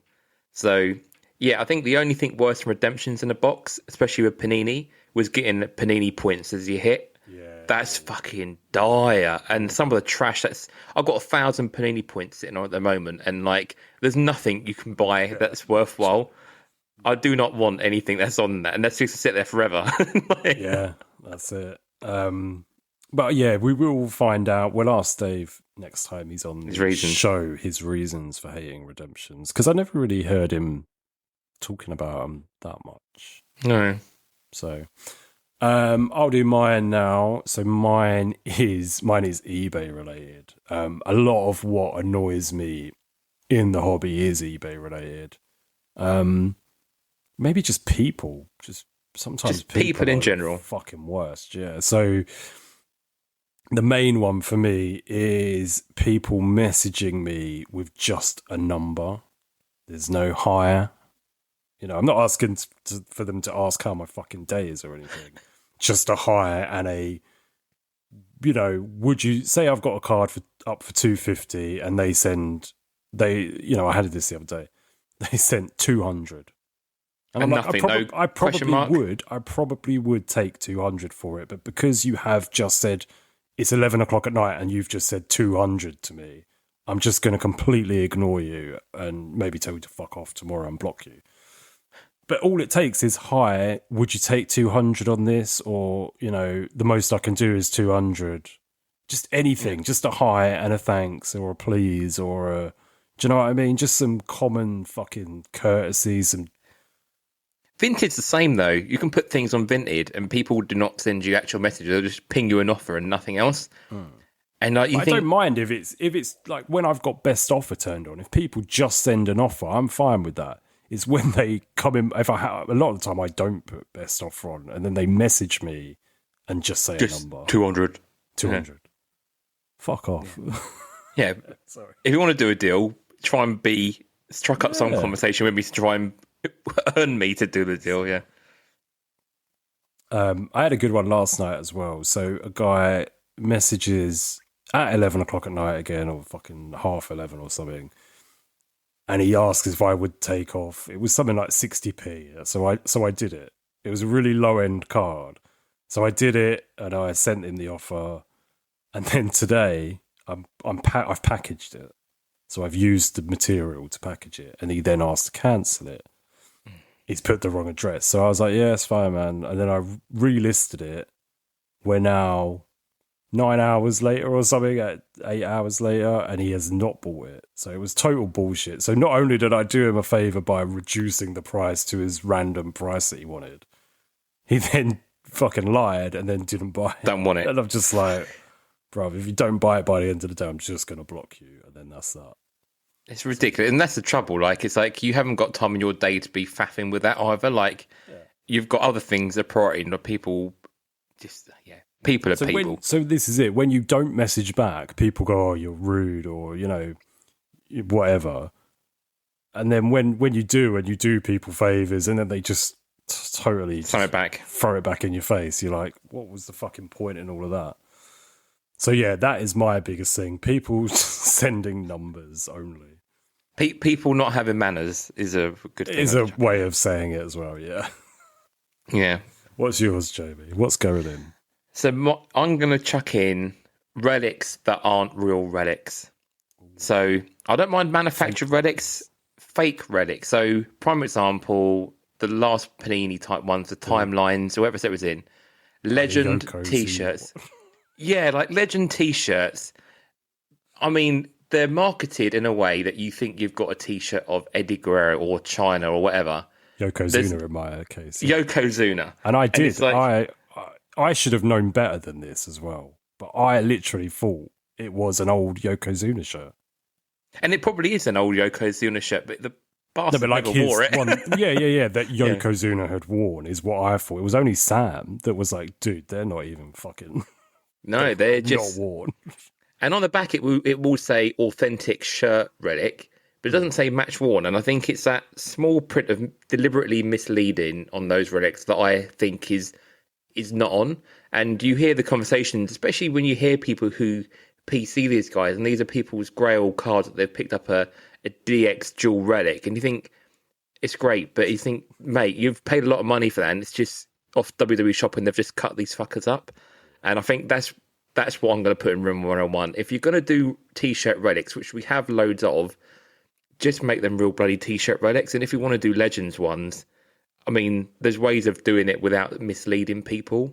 So, yeah, I think the only thing worse than redemptions in a box, especially with Panini, was getting Panini points as you hit. Yeah. That's fucking dire. And some of the trash I've got 1,000 Panini points sitting on at the moment, and like, there's nothing you can buy that's worthwhile. I do not want anything that's on that, and that's just to sit there forever. Yeah, that's it. But yeah, we will find out. We'll ask Dave next time he's on the show his reasons for hating redemptions, because I never really heard him talking about them that much. No. So I'll do mine now. So mine is eBay related. A lot of what annoys me in the hobby is eBay related. Maybe just people. Just sometimes just people in general. Fucking worst, yeah. So the main one for me is people messaging me with just a number. There's no higher. You know, I'm not asking for them to ask how my fucking day is or anything. Just a higher and a, you know, would you say I've got a card up for 250 and I had this the other day. They sent 200. And I'm nothing, like, I probably would take 200 for it, but because you have just said it's 11 o'clock at night and you've just said 200 to me, I'm just going to completely ignore you and maybe tell you to fuck off tomorrow and block you. But all it takes is, hi, would you take 200 on this? Or, you know, the most I can do is 200. Just anything, just a hi and a thanks or a please or a, do you know what I mean? Just some common fucking courtesy, some. Vinted's the same though. You can put things on Vinted and people do not send you actual messages. They'll just ping you an offer and nothing else. And like, I don't mind if it's like when I've got best offer turned on. If people just send an offer, I'm fine with that. It's when they come in. If a lot of the time I don't put best offer on, and then they message me and just say a number 200. 200. Yeah. Fuck off. Yeah. Sorry. If you want to do a deal, try and struck up some conversation with me to try and earn me to do the deal. Yeah. I had a good one last night as well. So a guy messages at 11 o'clock at night again, or fucking 11:30 or something. And he asks if I would take off. It was something like 60p. So I did it. It was a really low end card. So I did it and I sent him the offer. And then today I've packaged it. So I've used the material to package it. And he then asked to cancel it. He's put the wrong address. So I was like, yeah, it's fine, man. And then I relisted it. We're now 9 hours later or something, at 8 hours later, and he has not bought it. So it was total bullshit. So not only did I do him a favour by reducing the price to his random price that he wanted, he then fucking lied and then didn't buy it. Don't want it. And I'm just like, bro, if you don't buy it by the end of the day, I'm just going to block you. And then that's that. It's ridiculous. And that's the trouble. Like, it's like you haven't got time in your day to be faffing with that either. Like, you've got other things that are priority, and people just, people are so people. So this is it. When you don't message back, people go, oh, you're rude, or, whatever. And then when you do, and you do people favours, and then they just totally throw it back in your face, you're like, what was the fucking point in all of that? So yeah, that is my biggest thing. People sending numbers only. People not having manners is a good thing. Is a way of saying it as well, yeah. Yeah. What's yours, Jamie? What's going in? So I'm going to chuck in relics that aren't real relics. So I don't mind manufactured relics, fake relics. So prime example, the last Panini type ones, the timelines, whoever it was in. Legend T-shirts. Yeah, like Legend T-shirts. I mean, they're marketed in a way that you think you've got a T-shirt of Eddie Guerrero or China or whatever. Yokozuna in my case. Yokozuna. And I did. And I should have known better than this as well. But I literally thought it was an old Yokozuna shirt. And it probably is an old Yokozuna shirt, but the bastard never wore it. That Yokozuna had worn is what I thought. It was only Sam that was like, dude, they're not even fucking... No, they're just... not worn. And on the back, it will say authentic shirt relic, but it doesn't say match worn. And I think it's that small print of deliberately misleading on those relics that I think is not on. And you hear the conversations, especially when you hear people who PC these guys, and these are people's grail cards that they've picked up a DX dual relic, and you think it's great, but you think, mate, you've paid a lot of money for that, and it's just off WWE Shop, and they've just cut these fuckers up. And I think that's what I'm going to put in Room 101. If you're going to do T-shirt relics, which we have loads of, just make them real bloody T-shirt relics. And if you want to do Legends ones, I mean, there's ways of doing it without misleading people.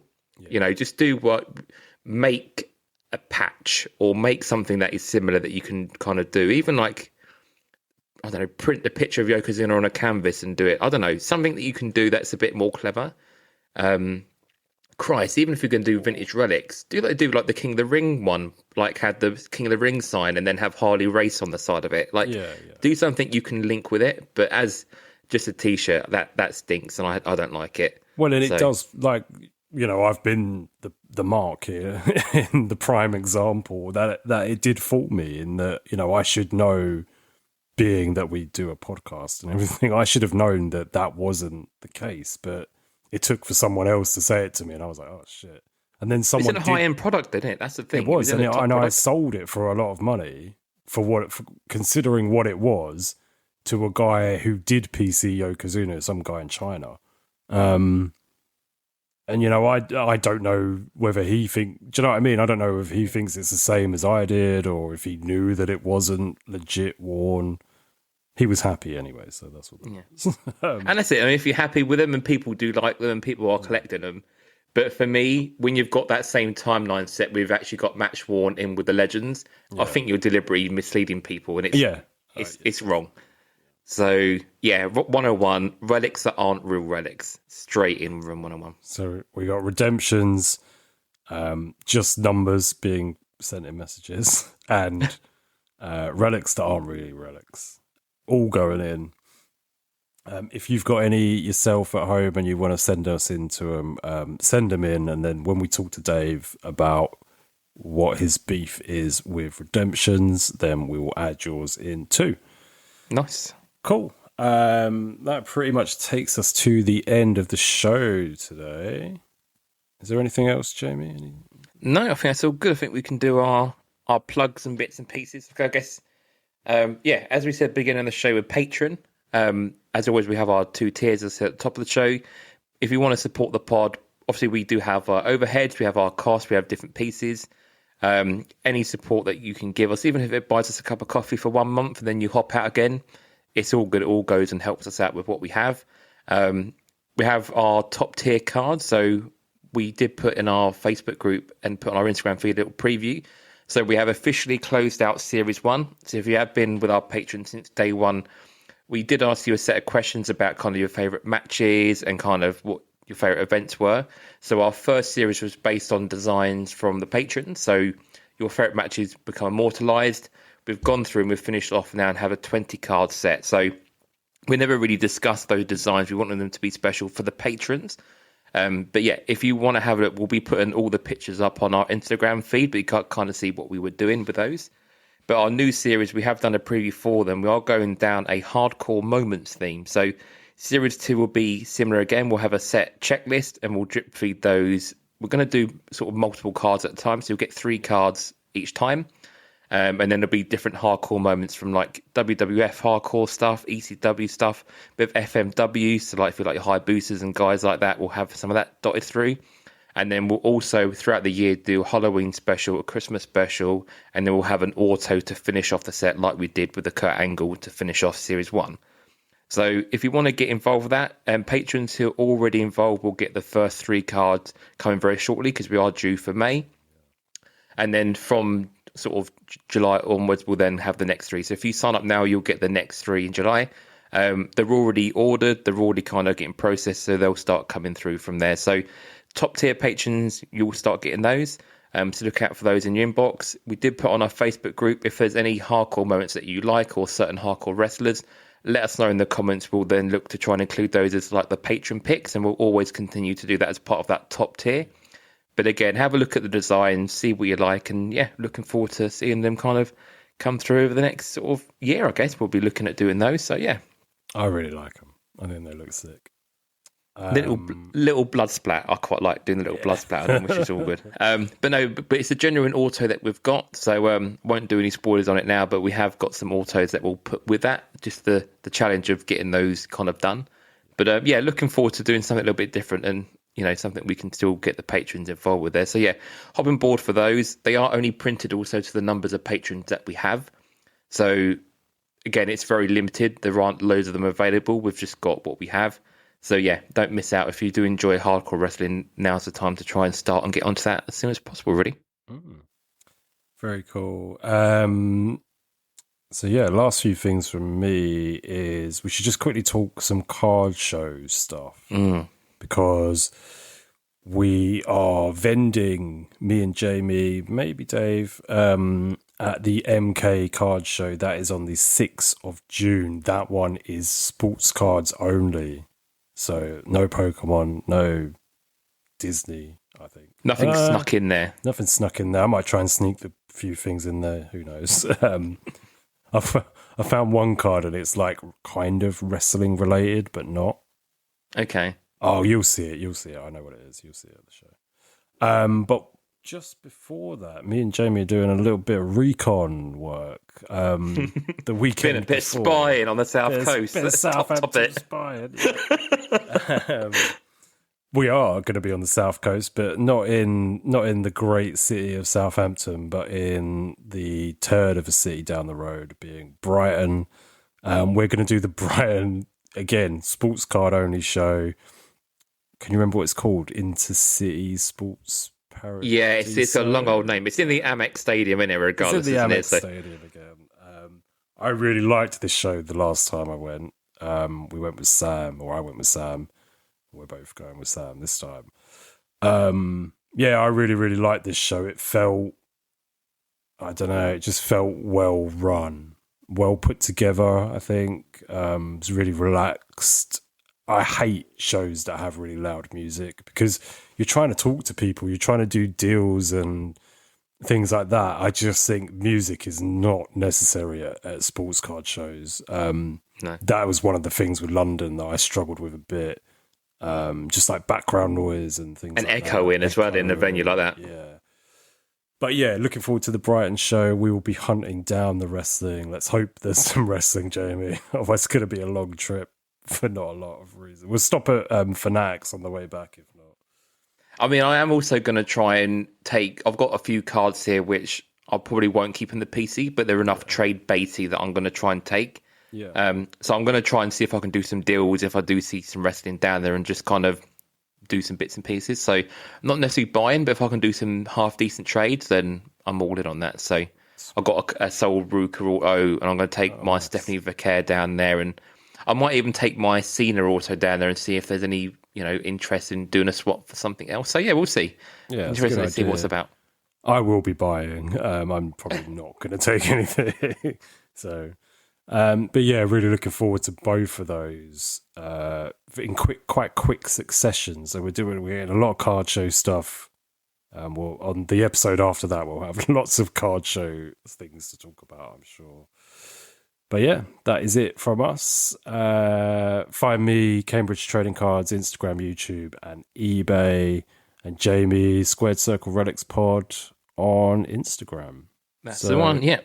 Yeah. Just make a patch or make something that is similar that you can kind of do. Even like, I don't know, print the picture of Yokozuna on a canvas and do it. I don't know, something that you can do that's a bit more clever. Christ, even if you're going to do vintage relics, do like the King of the Ring one, like had the King of the Ring sign and then have Harley Race on the side of it. Like, do something you can link with it. But as just a T-shirt, that stinks, and I don't like it. Well, and it does, like, I've been the mark here in the prime example that it did fool me in that, I should know, being that we do a podcast and everything, I should have known that wasn't the case, but it took for someone else to say it to me, and I was like, oh shit. And then someone it's a high-end product, isn't it? That's the thing. It was, and I sold it for a lot of money for considering what it was, to a guy who did PC Yokozuna, some guy in China. And I don't know whether do you know what I mean? I don't know if he thinks it's the same as I did, or if he knew that it wasn't legit worn. He was happy anyway, so that's what that was. And that's it. I mean, if you're happy with them and people do like them and people are collecting them. But for me, when you've got that same timeline set, we've actually got match worn in with the Legends, I think you're deliberately misleading people, and it's wrong. So, 101, relics that aren't real relics, straight in Room 101. So we got redemptions, just numbers being sent in messages, and relics that aren't really relics. All going in. If you've got any yourself at home and you want to send us into them, send them in. And then when we talk to Dave about what his beef is with redemptions, then we will add yours in too. Nice. Cool. That pretty much takes us to the end of the show today. Is there anything else, Jamie? No, I think that's all good. I think we can do our plugs and bits and pieces. I guess, as we said, beginning of the show with Patreon. As always, we have our 2 tiers at the top of the show. If you want to support the pod, obviously we do have our overheads, we have our costs, we have different pieces. Any support that you can give us, even if it buys us a cup of coffee for 1 month and then you hop out again, it's all good. It all goes and helps us out with what we have. We have our top tier cards. So we did put in our Facebook group and put on our Instagram feed a little preview. So we have officially closed out Series 1. So if you have been with our patrons since day one, we did ask you a set of questions about kind of your favourite matches and kind of what your favourite events were. So our first series was based on designs from the patrons. So your favourite matches become immortalised. We've gone through and we've finished off now and have a 20 card set. So we never really discussed those designs. We wanted them to be special for the patrons. But yeah, if you want to have a look, we'll be putting all the pictures up on our Instagram feed, but you can't kind of see what we were doing with those. But our new series, we have done a preview for them. We are going down a hardcore moments theme. So series 2 will be similar again. We'll have a set checklist and we'll drip feed those. We're going to do sort of multiple cards at a time. So you'll get 3 cards each time. And then there'll be different hardcore moments from like WWF hardcore stuff, ECW stuff, bit of FMW. So like if you like your high boosters and guys like that, we'll have some of that dotted through. And then we'll also, throughout the year, do a Halloween special, a Christmas special, and then we'll have an auto to finish off the set like we did with the Kurt Angle to finish off Series 1. So if you want to get involved with that, patrons who are already involved will get the first 3 cards coming very shortly because we are due for May. And then from sort of July onwards, we'll then have the next 3. So if you sign up now, you'll get the next 3 in July. They're already ordered. They're already kind of getting processed, so they'll start coming through from there. So top tier patrons, you'll start getting those. So look out for those in your inbox. We did put on our Facebook group, if there's any hardcore moments that you like or certain hardcore wrestlers, let us know in the comments. We'll then look to try and include those as like the patron picks, and we'll always continue to do that as part of that top tier. But again, have a look at the design, see what you like, and yeah, looking forward to seeing them kind of come through over the next sort of year, I guess. We'll be looking at doing those. So yeah. I really like them. I think they look sick. Little blood splat. I quite like doing the little blood splat on them, which is all good. But it's a genuine auto that we've got, so won't do any spoilers on it now. But we have got some autos that we'll put with that. Just the challenge of getting those kind of done. But yeah, looking forward to doing something a little bit different and something we can still get the patrons involved with there. So yeah, hop on board for those. They are only printed also to the numbers of patrons that we have. So again, it's very limited. There aren't loads of them available. We've just got what we have. So yeah, don't miss out. If you do enjoy hardcore wrestling, now's the time to try and start and get onto that as soon as possible, really. Very cool. So yeah, last few things from me is we should just quickly talk some card show stuff. Because we are vending, me and Jamie, maybe Dave, at the MK card show. That is on the 6th of June. That one is sports cards only. So no Pokemon, no Disney, I think. Nothing snuck in there. Nothing snuck in there. I might try and sneak a few things in there. Who knows? I found one card and it's like kind of wrestling related, but not. Okay. Oh, you'll see it. You'll see it. I know what it is. You'll see it at the show. But just before that, me and Jamie are doing a little bit of recon work. The weekend been a bit before. Spying on the south coast. Bit of Southampton spying. Yeah. We are going to be on the south coast, but not in the great city of Southampton, but in the turd of a city down the road, being Brighton. We're going to do the Brighton again sports card only show. Can you remember what it's called? Intercity Sports Paradise. Yeah, it's a long old name. It's in the Amex Stadium, isn't it? Regardless, it's in the Amex Stadium again. I really liked this show the last time I went. We went with Sam, or I went with Sam. We're both going with Sam this time. Yeah, I really, really liked this show. It felt, I don't know, it just felt well run. well put together, I think. It's really relaxed. I hate shows that have really loud music because you're trying to talk to people, you're trying to do deals and things like that. I just think music is not necessary at sports card shows. No. That was one of the things with London that I struggled with a bit. Just like background noise and things and like echoing as well in a venue like that. Yeah. But yeah, looking forward to the Brighton show. We will be hunting down the wrestling. Let's hope there's some wrestling, Jamie. Otherwise, it's going to be a long trip for not a lot of reason. We'll stop at Fanatics on the way back, if not. I mean, I am also going to try and take... I've got a few cards here which I probably won't keep in the PC, but they're enough trade baity that I'm going to try and take. Yeah. So I'm going to try and see if I can do some deals if I do see some wrestling down there and just kind of do some bits and pieces. So not necessarily buying, but if I can do some half decent trades, then I'm all in on that. So I've got a Soul Ruka Auto, and I'm going to take my nice. Stephanie Vicaire down there, and I might even take my Cena Auto down there and see if there's any interest in doing a swap for something else. So yeah, we'll see. Yeah, interesting to see what's about. I will be buying. I'm probably not going to take anything. So. But yeah, really looking forward to both of those in quite quick succession. So we're getting a lot of card show stuff. We'll, on the episode after that, we'll have lots of card show things to talk about, I'm sure. But yeah, that is it from us. Find me, Cambridge Trading Cards, Instagram, YouTube, and eBay, and Jamie, Squared Circle Relics Pod on Instagram. That's the one, yeah.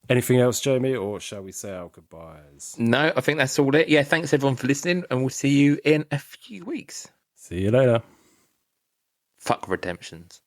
Anything else, Jamie, or shall we say our goodbyes? No, I think that's all it. Yeah, thanks everyone for listening, and we'll see you in a few weeks. See you later. Fuck redemptions.